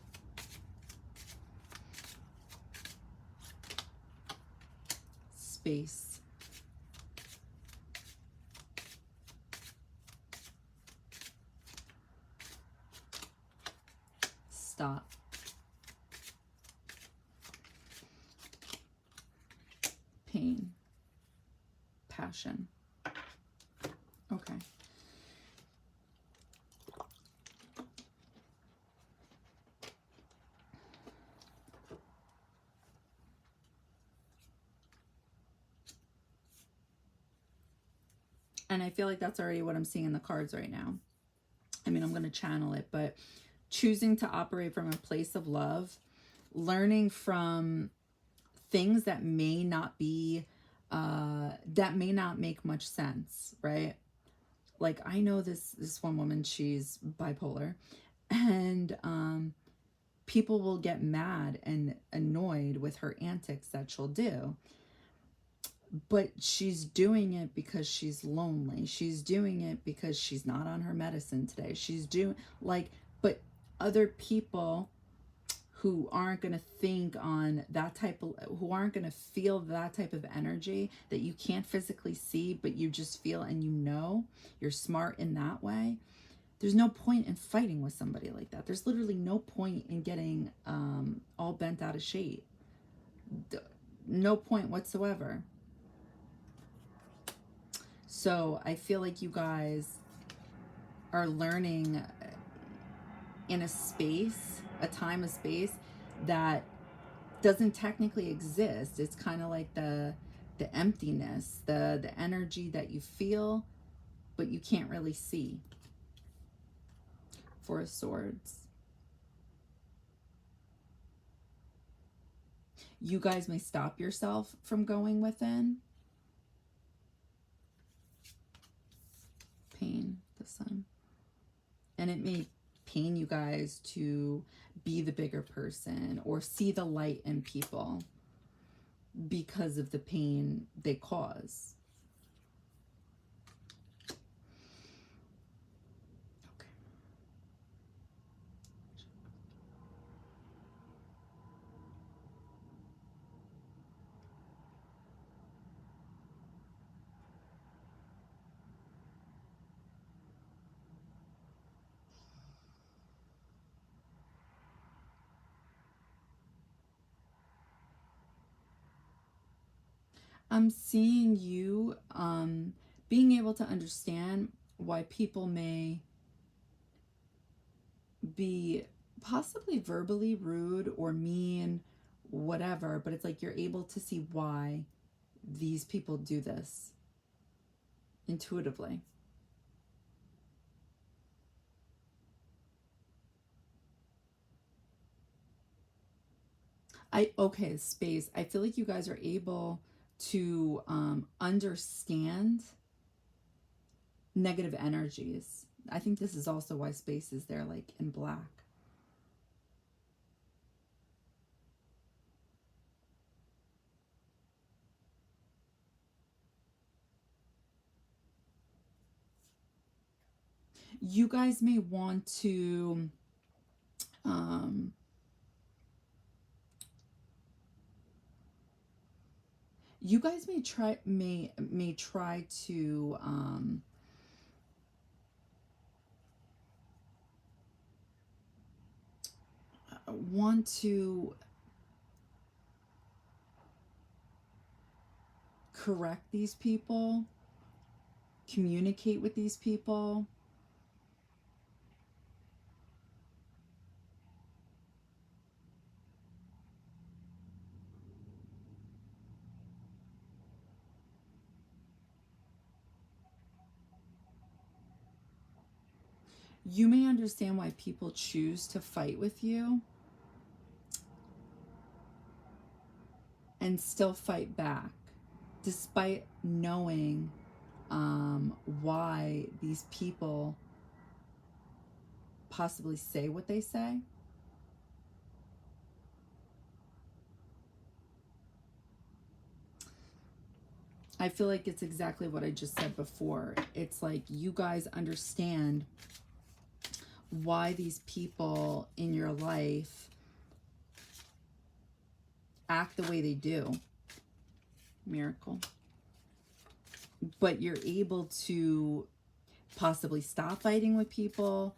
space. Stop. Pain. Passion. Okay. And I feel like that's already what I'm seeing in the cards right now. I mean, I'm going to channel it, but choosing to operate from a place of love, learning from things that may not be, that may not make much sense, right? Like, I know this one woman, she's bipolar, and people will get mad and annoyed with her antics that she'll do. But she's doing it because she's lonely. She's doing it because she's not on her medicine today. She's doing, like, but other people who aren't going to think on that type of, who aren't going to feel that type of energy that you can't physically see, but you just feel and you know, you're smart in that way. There's no point in fighting with somebody like that. There's literally no point in getting all bent out of shape. No point whatsoever. So I feel like you guys are learning in a space, a time, a space that doesn't technically exist. It's kind of like the emptiness, the energy that you feel, but you can't really see. Four of Swords. You guys may stop yourself from going within. Pain, the Sun. And it may pain you guys to be the bigger person or see the light in people because of the pain they cause. Okay. I'm seeing you being able to understand why people may be possibly verbally rude or mean, whatever, but it's like you're able to see why these people do this intuitively. Okay, space. I feel like you guys are able to understand negative energies. I think this is also why space is there, like in black. You guys may want to you guys may try to want to correct these people, communicate with these people. You may understand why people choose to fight with you and still fight back, despite knowing why these people possibly say what they say. I feel like it's exactly what I just said before. It's like you guys understand why these people in your life act the way they do. Miracle. But you're able to possibly stop fighting with people.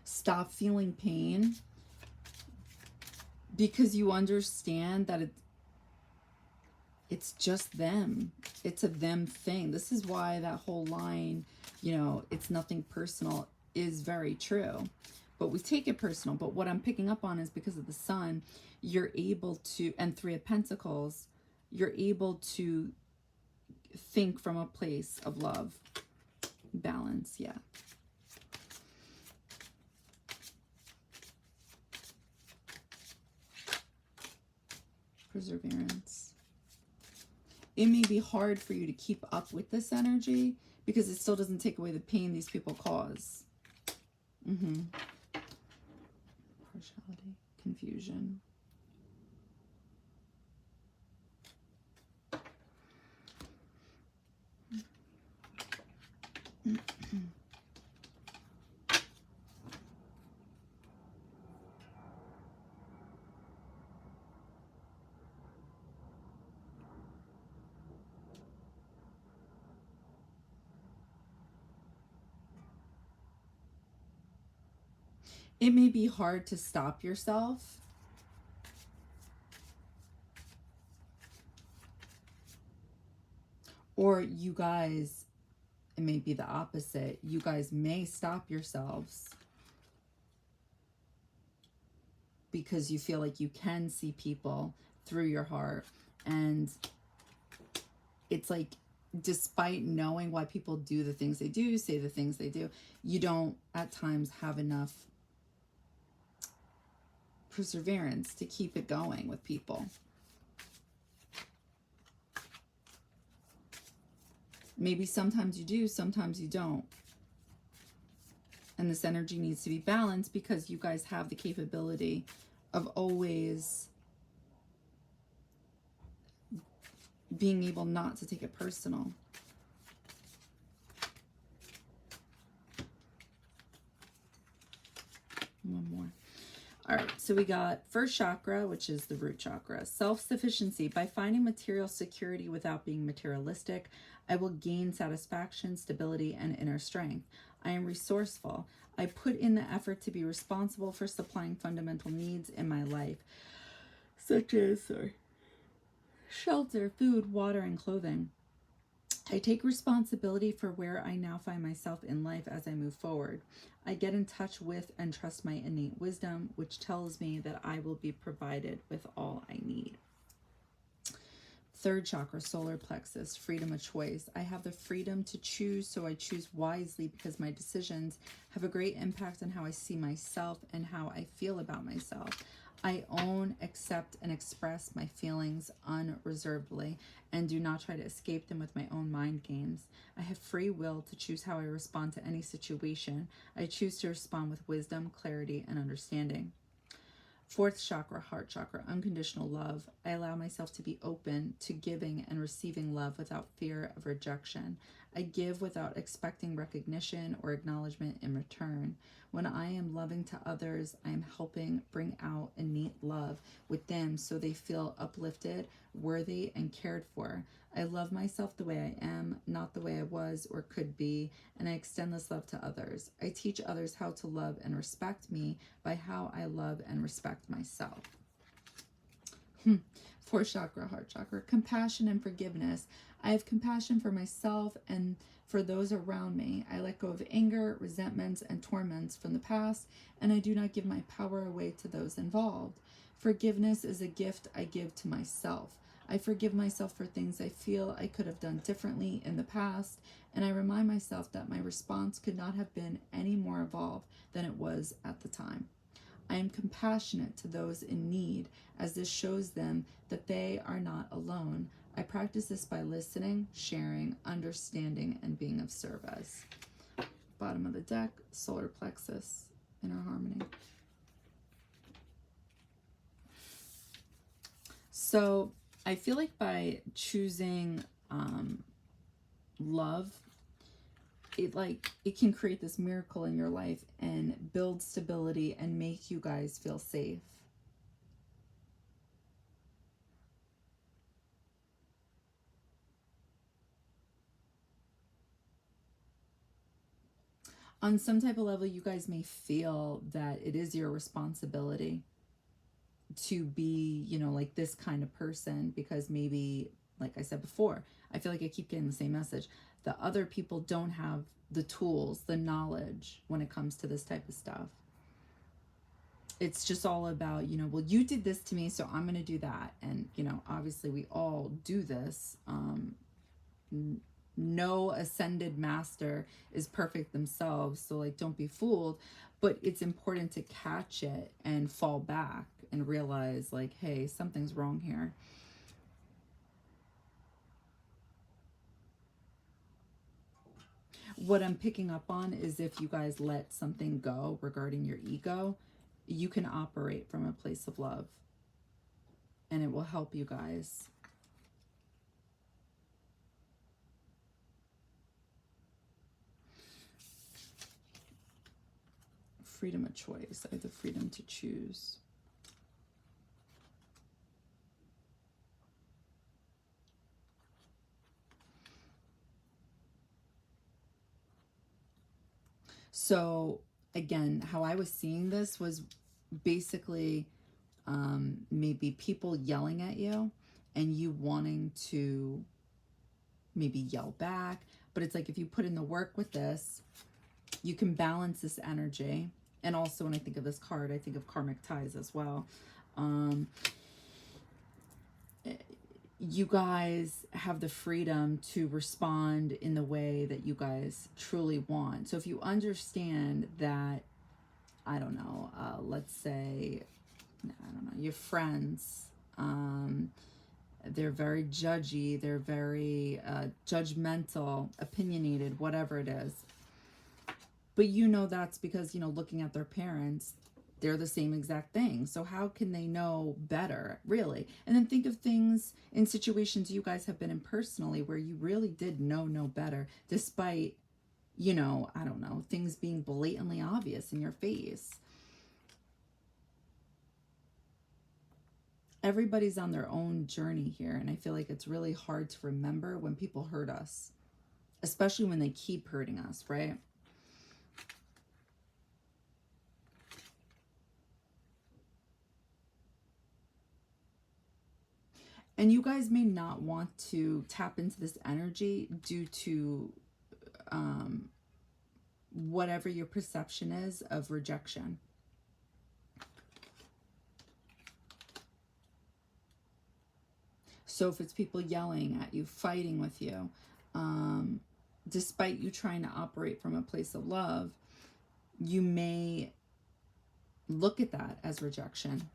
Stop feeling pain because you understand that it's just them. It's a them thing. This is why that whole line, you know, it's nothing personal, is very true. But we take it personal. But what I'm picking up on is because of the sun, you're able to, and Three of Pentacles, you're able to think from a place of love. Balance, yeah. Perseverance. It may be hard for you to keep up with this energy because it still doesn't take away the pain these people cause. Partiality, confusion. It may be hard to stop yourself. Or you guys, it may be the opposite. You guys may stop yourselves because you feel like you can see people through your heart. And it's like, despite knowing why people do the things they do, say the things they do, you don't at times have enough perseverance to keep it going with people. Maybe sometimes you do, sometimes you don't. And this energy needs to be balanced because you guys have the capability of always being able not to take it personal. One more. All right, so we got first chakra, which is the root chakra. Self-sufficiency. By finding material security without being materialistic, I will gain satisfaction, stability, and inner strength. I am resourceful. I put in the effort to be responsible for supplying fundamental needs in my life, such as shelter, food, water, and clothing. I take responsibility for where I now find myself in life as I move forward. I get in touch with and trust my innate wisdom, which tells me that I will be provided with all I need. Third chakra, solar plexus, freedom of choice. I have the freedom to choose, so I choose wisely because my decisions have a great impact on how I see myself and how I feel about myself. I own, accept, and express my feelings unreservedly and do not try to escape them with my own mind games. I have free will to choose how I respond to any situation. I choose to respond with wisdom, clarity, and understanding. Fourth chakra, heart chakra, unconditional love. I allow myself to be open to giving and receiving love without fear of rejection. I give without expecting recognition or acknowledgement in return. When I am loving to others, I am helping bring out innate love with them so they feel uplifted, worthy, and cared for. I love myself the way I am, not the way I was or could be, and I extend this love to others. I teach others how to love and respect me by how I love and respect myself. Fourth chakra, heart chakra, compassion and forgiveness. I have compassion for myself and for those around me. I let go of anger, resentments, and torments from the past, and I do not give my power away to those involved. Forgiveness is a gift I give to myself. I forgive myself for things I feel I could have done differently in the past, and I remind myself that my response could not have been any more evolved than it was at the time. I am compassionate to those in need, as this shows them that they are not alone. I practice this by listening, sharing, understanding, and being of service. Bottom of the deck, solar plexus, inner harmony. So I feel like by choosing love, it can create this miracle in your life and build stability and make you guys feel safe. On some type of level, you guys may feel that it is your responsibility to be, you know, like this kind of person, because maybe, like I said before, I feel like I keep getting the same message. The other people don't have the tools, the knowledge when it comes to this type of stuff. It's just all about, you know, well, you did this to me, so I'm going to do that. And, you know, obviously we all do this. No ascended master is perfect themselves, so like don't be fooled, but it's important to catch it and fall back and realize like, hey, something's wrong here. What I'm picking up on is if you guys let something go regarding your ego, you can operate from a place of love, and it will help you guys. Freedom of choice. I have the freedom to choose. So again, how I was seeing this was basically maybe people yelling at you and you wanting to maybe yell back. But it's like if you put in the work with this, you can balance this energy. And also when I think of this card, I think of karmic ties as well. You guys have the freedom to respond in the way that you guys truly want. So if you understand that, I don't know, let's say, I don't know, your friends, they're very judgy, they're very judgmental, opinionated, whatever it is. But you know that's because, you know, looking at their parents, they're the same exact thing. So how can they know better, really? And then think of things in situations you guys have been in personally where you really did know no better, despite, you know, I don't know, things being blatantly obvious in your face. Everybody's on their own journey here, and I feel like it's really hard to remember when people hurt us, especially when they keep hurting us, right? And you guys may not want to tap into this energy due to whatever your perception is of rejection. So if it's people yelling at you, fighting with you, despite you trying to operate from a place of love, you may look at that as rejection.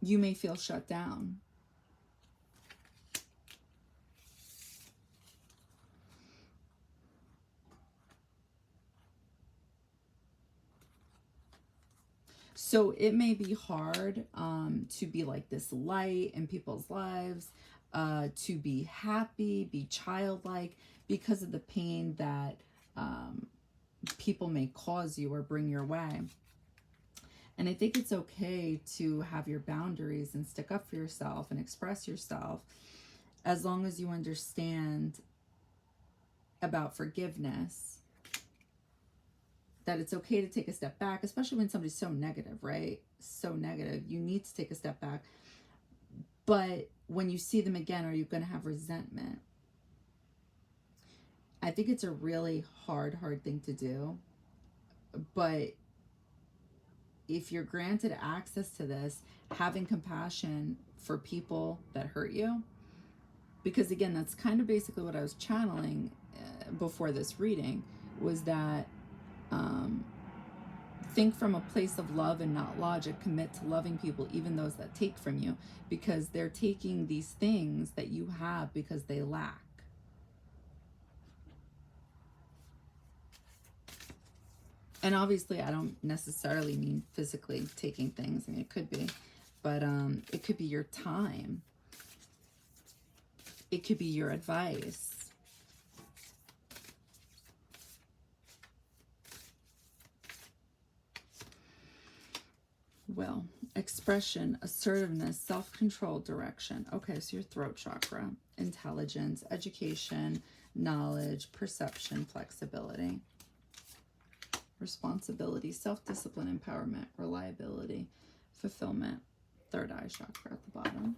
You may feel shut down. So it may be hard to be like this light in people's lives, to be happy, be childlike, because of the pain that people may cause you or bring your way. And I think it's okay to have your boundaries and stick up for yourself and express yourself, as long as you understand about forgiveness, that it's okay to take a step back, especially when somebody's so negative, right? So negative. You need to take a step back. But when you see them again, are you going to have resentment? I think it's a really hard thing to do. But if you're granted access to this, having compassion for people that hurt you, because again, that's kind of basically what I was channeling before this reading, was that think from a place of love and not logic. Commit to loving people, even those that take from you, because they're taking these things that you have because they lack. And obviously, I don't necessarily mean physically taking things. I mean, it could be, but it could be your time. It could be your advice. Well, expression, assertiveness, self-control, direction. Okay, so your throat chakra, intelligence, education, knowledge, perception, flexibility, responsibility, self-discipline, empowerment, reliability, fulfillment, third eye chakra at the bottom.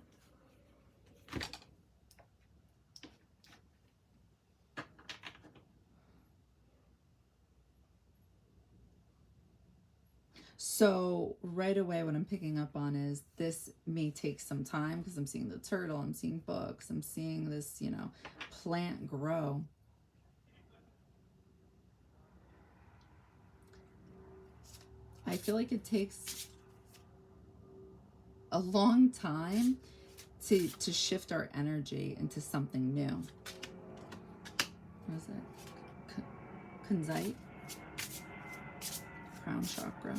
So right away what I'm picking up on is this may take some time because I'm seeing the turtle, I'm seeing books, I'm seeing this, you know, plant grow. I feel like it takes a long time to shift our energy into something new. What is it? Kunzite? Crown chakra.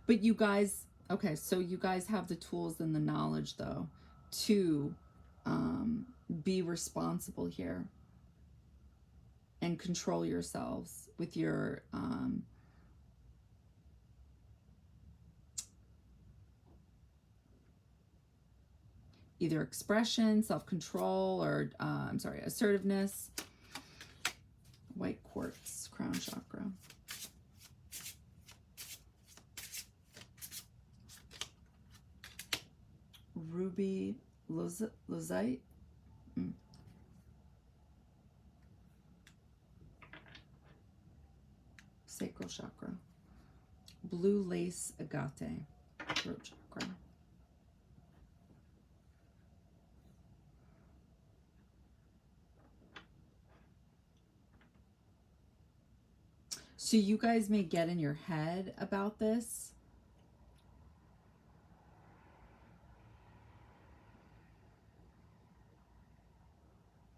But you guys, okay, so you guys have the tools and the knowledge, though, to be responsible here and control yourselves with your either expression, self-control, or I'm sorry, assertiveness. White quartz, crown chakra. Ruby lozite. Sacral chakra. Blue lace agate, throat chakra. So you guys may get in your head about this.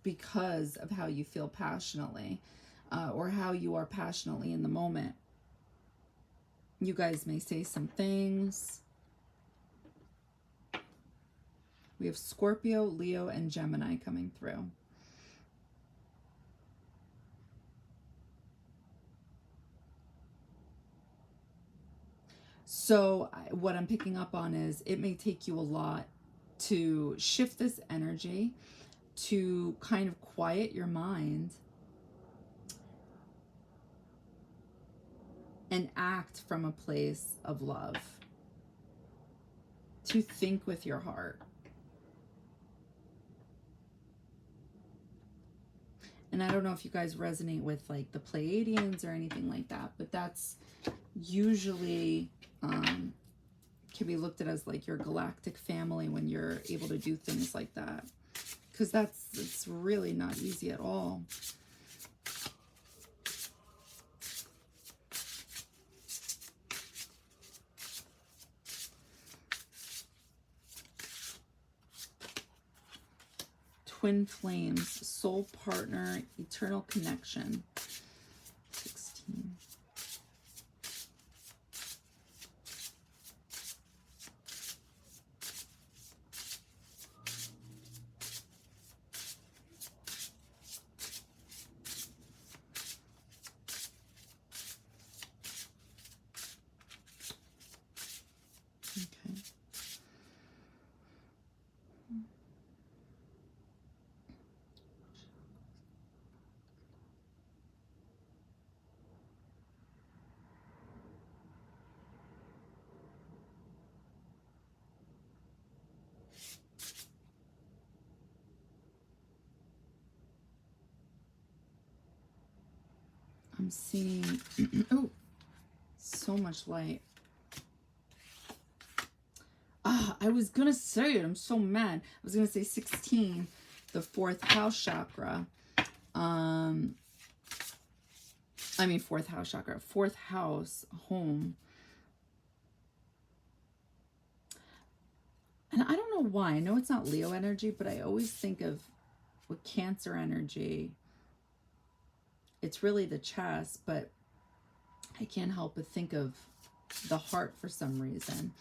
Because of how you feel passionately, or how you are passionately in the moment. You guys may say some things. We have Scorpio, Leo, and Gemini coming through. So what I'm picking up on is it may take you a lot to shift this energy, to kind of quiet your mind and act from a place of love, to think with your heart. And I don't know if you guys resonate with like the Pleiadians or anything like that, but that's usually can be looked at as like your galactic family when you're able to do things like that. Because it's really not easy at all. Twin flames, soul partner, eternal connection. 16. Okay. I'm seeing, oh, so much light. I was going to say it. I'm so mad. I was going to say 16, the fourth house chakra. I mean, fourth house chakra, fourth house, home. And I don't know why. I know it's not Leo energy, but I always think of with Cancer energy, it's really the chest, but I can't help but think of the heart for some reason.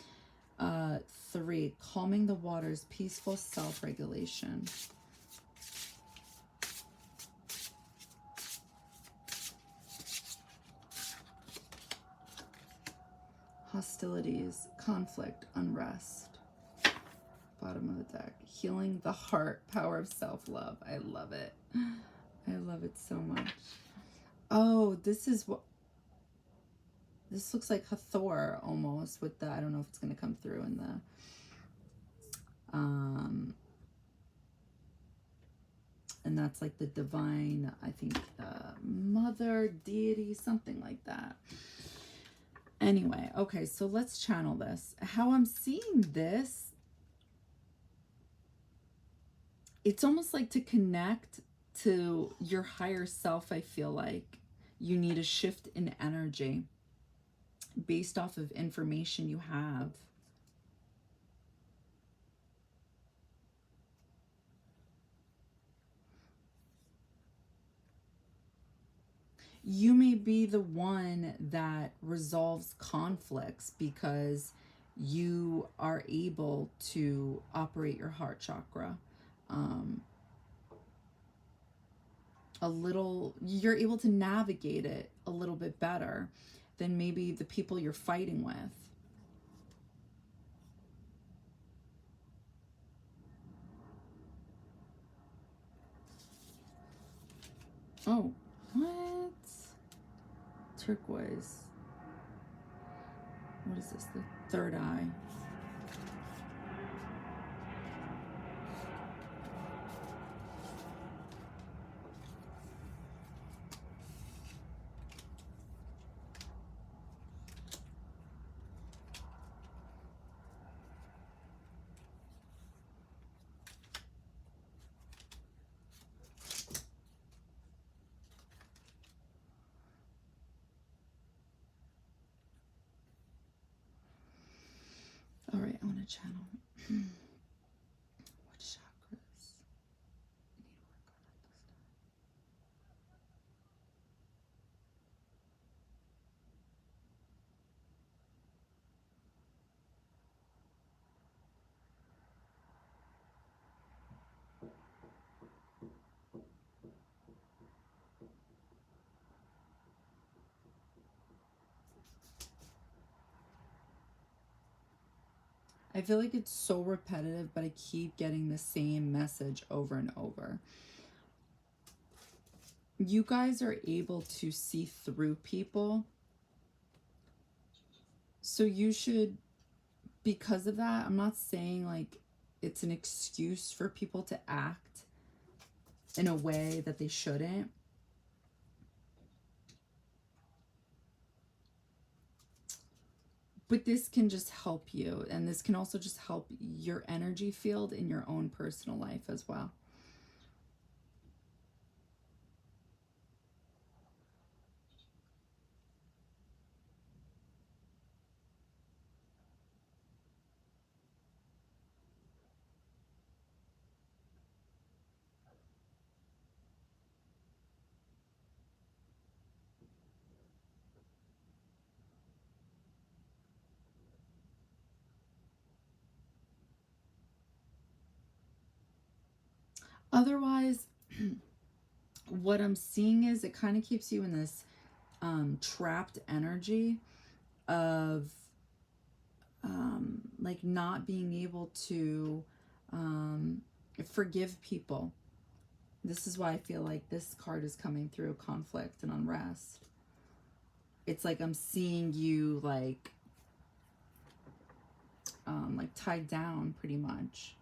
3, calming the waters, peaceful self-regulation. Hostilities, conflict, unrest. Bottom of the deck, healing the heart, power of self-love. I love it. I love it so much. Oh, this is what, this looks like Hathor almost with the, I don't know if it's going to come through in the, and that's like the divine, I think, mother, deity, something like that. Anyway, okay, so let's channel this. How I'm seeing this, it's almost like to connect to your higher self. I feel like you need a shift in energy based off of information you have. You may be the one that resolves conflicts because you are able to operate your heart chakra a little, you're able to navigate it a little bit better than maybe the people you're fighting with. Oh, what? Turquoise. What is this? The third eye. All right, I want to channel. What chakras need work on this? I feel like it's so repetitive, but I keep getting the same message over and over. You guys are able to see through people. So you should, because of that, I'm not saying like it's an excuse for people to act in a way that they shouldn't. But this can just help you, and this can also just help your energy field in your own personal life as well. Otherwise, what I'm seeing is it kind of keeps you in this trapped energy of like not being able to forgive people. This is why I feel like this card is coming through conflict and unrest. It's like I'm seeing you like tied down pretty much.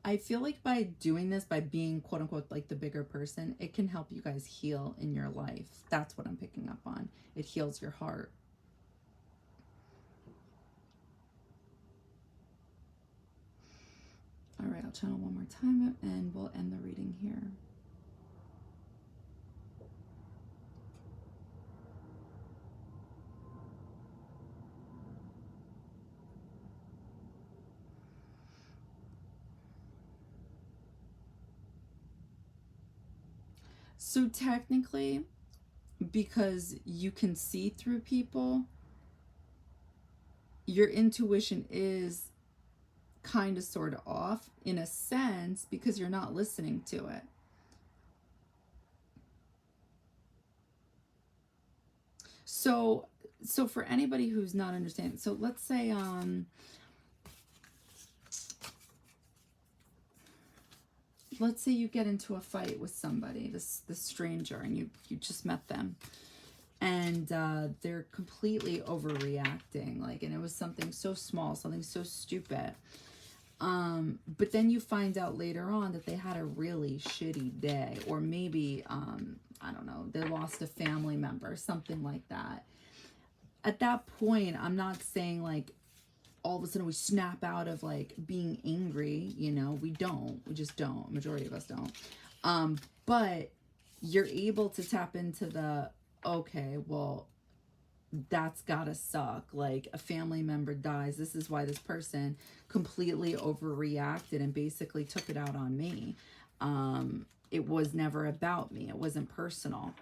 I feel like by doing this, by being quote unquote like the bigger person, it can help you guys heal in your life. That's what I'm picking up on. It heals your heart. All right, I'll channel one more time and we'll end the reading here. So technically, because you can see through people, your intuition is kind of sort of off in a sense because you're not listening to it. So for anybody who's not understanding, so let's say you get into a fight with somebody, this stranger, and you just met them, and they're completely overreacting, like, and it was something so small, something so stupid. But then you find out later on that they had a really shitty day, or maybe, I don't know, they lost a family member, something like that. At that point, I'm not saying like all of a sudden we snap out of like being angry, you know, we just don't. Majority of us don't. But you're able to tap into the, okay, well, that's gotta suck. Like, a family member dies. This is why this person completely overreacted and basically took it out on me. It was never about me. It wasn't personal.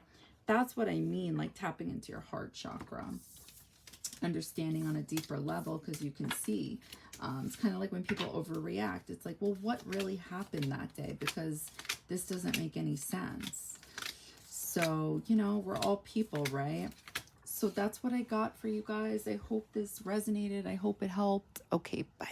That's what I mean, like tapping into your heart chakra. Understanding on a deeper level, because you can see. It's kind of like when people overreact. It's like, well, what really happened that day? Because this doesn't make any sense. So, you know, we're all people, right? So that's what I got for you guys. I hope this resonated. I hope it helped. Okay, bye.